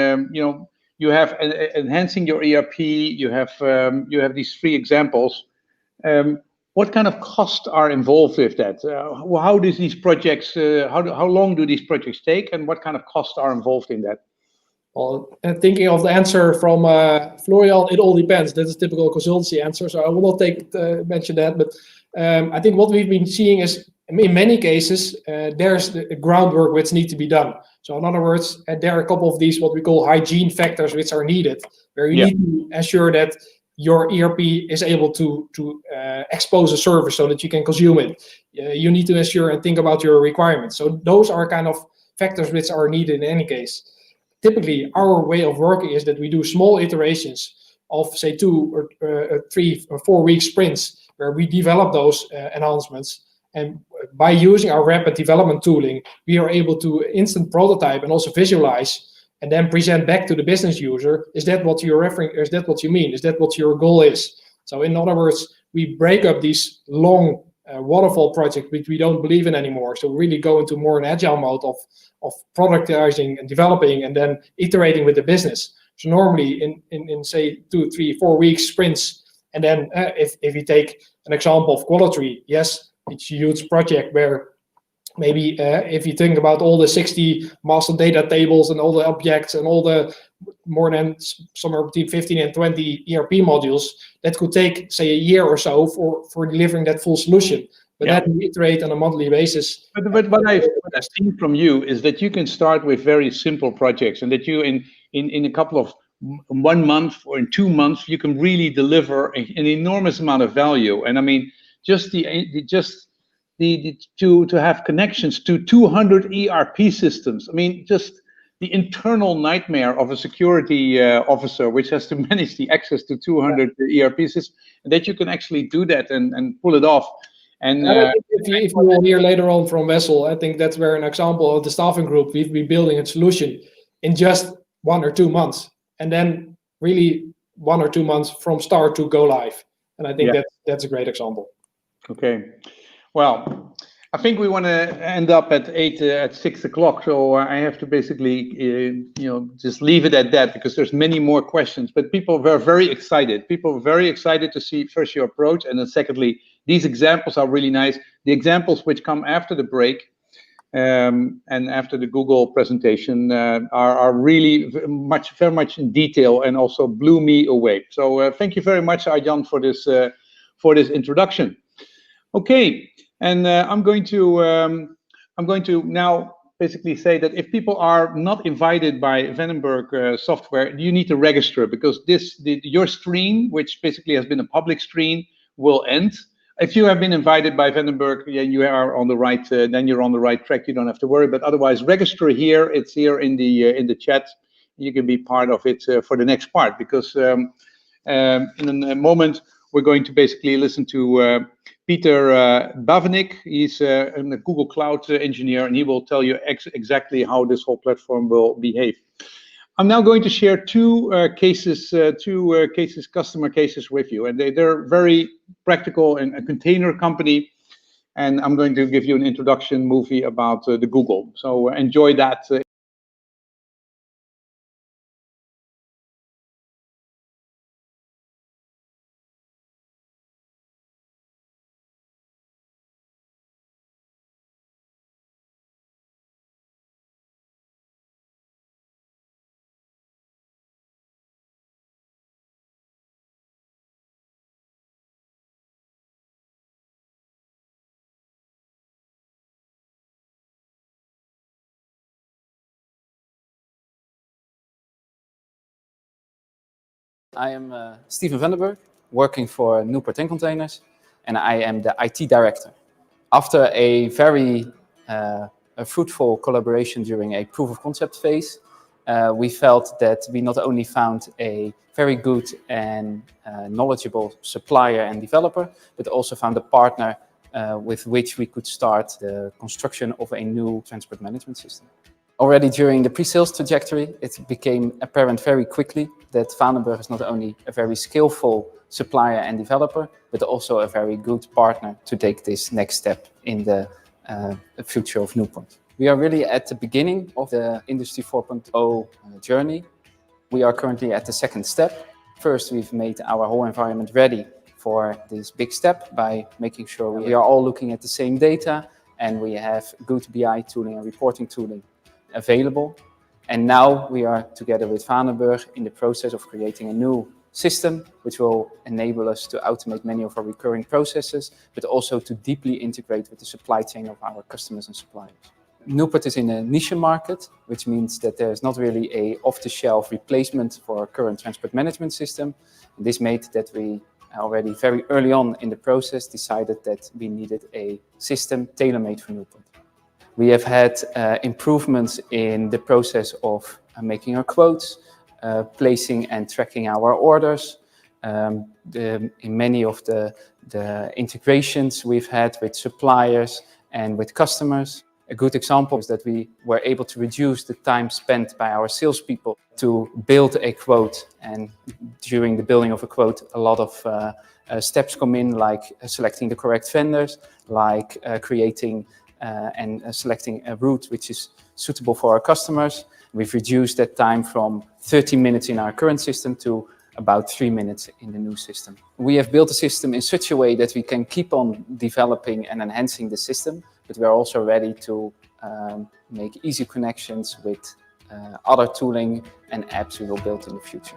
you have enhancing your ERP, you have these 3 examples. What kind of costs are involved with that? How do these projects, how long do these projects take, and what kind of costs are involved in that?
Well, thinking of the answer from Florian, it all depends. That is a typical consultancy answer, so I will not mention that. But I think what we've been seeing is, in many cases, there's the groundwork which needs to be done. So in other words, there are a couple of these what we call hygiene factors which are needed, where you need to ensure that your ERP is able to expose a service so that you can consume it. You need to ensure and think about your requirements. So those are kind of factors which are needed in any case. Typically, our way of working is that we do small iterations of, say, 2 or 3 or 4 week sprints where we develop those enhancements. And by using our rapid development tooling, we are able to instant prototype and also visualize and then present back to the business user. Is that what you're referring? Is that what you mean? Is that what your goal is? So in other words, we break up these long waterfall projects which we don't believe in anymore. So really go into more an agile mode of productizing and developing and then iterating with the business. So normally in say 2, 3, 4 weeks sprints, and then if you take an example of quality, yes, it's a huge project where maybe if you think about all the 60 master data tables and all the objects and all the more than somewhere between 15 and 20 ERP modules, that could take, say, a year or so for delivering that full solution. But that we iterate on a monthly basis.
But what I've seen from you is that you can start with very simple projects, and that you in a couple of 1 month or in 2 months you can really deliver an enormous amount of value. And I mean, just to have connections to 200 ERP systems. I mean, just the internal nightmare of a security officer, which has to manage the access to 200 ERP systems, and that you can actually do that and pull it off. And
if you will hear later on from Wessel, I think that's where an example of the staffing group, we've been building a solution in just 1 or 2 months, and then really 1 or 2 months from start to go live. And I think that's a great example.
Okay. Well, I think we want to end up at 6 o'clock, so I have to basically, just leave it at that, because there's many more questions. But people were very excited. People were very excited to see first your approach, and then secondly, these examples are really nice. The examples which come after the break and after the Google presentation are really very much in detail and also blew me away. So thank you very much, Jan, for this introduction. Okay. And I'm going to now basically say that if people are not invited by Vanenburg Software, you need to register, because your stream, which basically has been a public stream, will end. If you have been invited by Vanenburg, yeah, you are on the right. Then you're on the right track. You don't have to worry. But otherwise, register here. It's here in the chat. You can be part of it for the next part, because in a moment we're going to basically listen to Peter Bavenik. He's a Google Cloud engineer, and he will tell you exactly how this whole platform will behave. I'm now going to share two customer cases with you, and they're very practical in a container company. And I'm going to give you an introduction movie about the Google. So enjoy that.
I am Steven Vanenburg, working for Newport Containers, and I am the IT director. After a very a fruitful collaboration during a proof of concept phase, we felt that we not only found a very good and knowledgeable supplier and developer, but also found a partner with which we could start the construction of a new transport management system. Already during the pre-sales trajectory, it became apparent very quickly that Vanenburg is not only a very skillful supplier and developer, but also a very good partner to take this next step in the future of Newport. We are really at the beginning of the Industry 4.0 journey. We are currently at the second step. First, we've made our whole environment ready for this big step by making sure we are all looking at the same data and we have good BI tooling and reporting tooling available. And now we are together with Vanenburg in the process of creating a new system which will enable us to automate many of our recurring processes, but also to deeply integrate with the supply chain of our customers and suppliers. Newport is in a niche market, which means that there is not really a off-the-shelf replacement for our current transport management system. And this made that we already very early on in the process decided that we needed a system tailor-made for Newport. We have had improvements in the process of making our quotes, placing and tracking our orders. In many of the integrations we've had with suppliers and with customers. A good example is that we were able to reduce the time spent by our salespeople to build a quote. And during the building of a quote, a lot of steps come in, like selecting the correct vendors, like creating and selecting a route which is suitable for our customers. We've reduced that time from 30 minutes in our current system to about 3 minutes in the new system. We have built a system in such a way that we can keep on developing and enhancing the system, but we're also ready to make easy connections with other tooling and apps we will build in the future.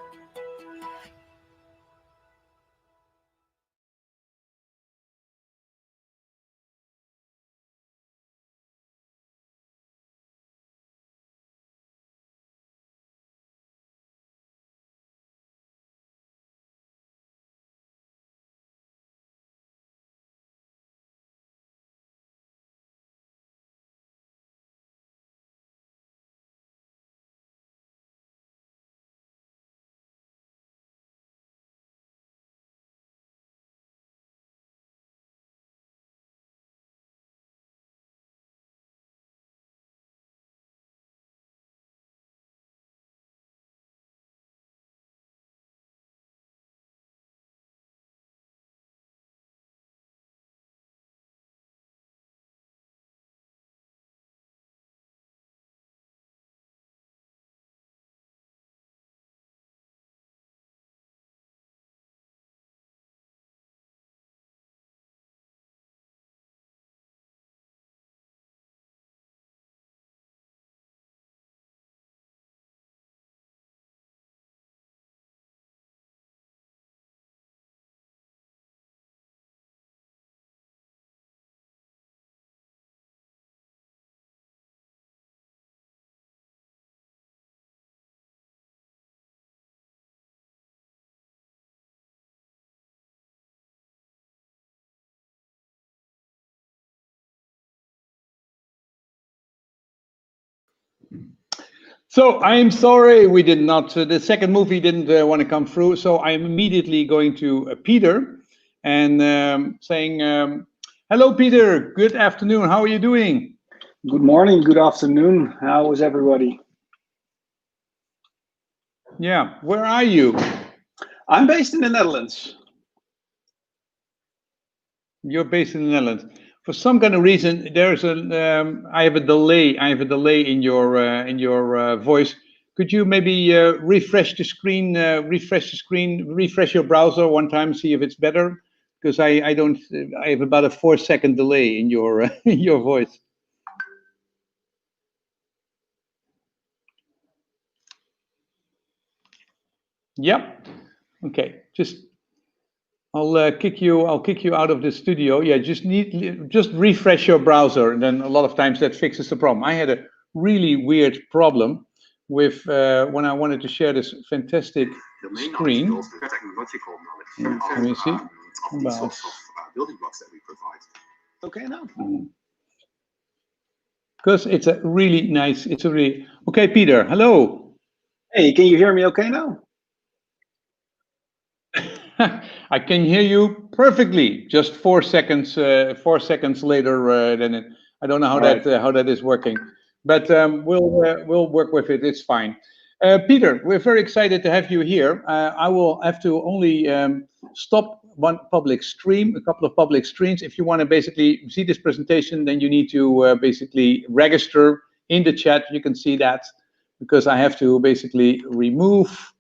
So I'm sorry we did not, the second movie didn't want to come through. So I'm immediately going to Peter and saying, hello, Peter. Good afternoon. How are you doing?
Good morning, good afternoon. How is everybody?
Yeah. Where are you?
I'm based in the Netherlands.
You're based in the Netherlands. For some kind of reason, there's I have a delay. I have a delay in your voice. Could you maybe refresh the screen, refresh your browser one time, see if it's better? Because I don't, I have about a 4-second delay in your in your voice. Yep. Okay. Just I'll kick you out of the studio. Yeah, just refresh your browser, and then a lot of times that fixes the problem. I had a really weird problem with when I wanted to share this fantastic screen. Let me see. About
building blocks that we provide. Okay, now.
Because it's a really nice. It's a really okay, Peter. Hello.
Hey, can you hear me okay now?
I can hear you perfectly. Just 4 seconds. 4 seconds later than it. I don't know how that is working, but we'll work with it. It's fine. Peter, we're very excited to have you here. I will have to only stop one public stream, a couple of public streams. If you want to basically see this presentation, then you need to basically register in the chat. You can see that because I have to basically remove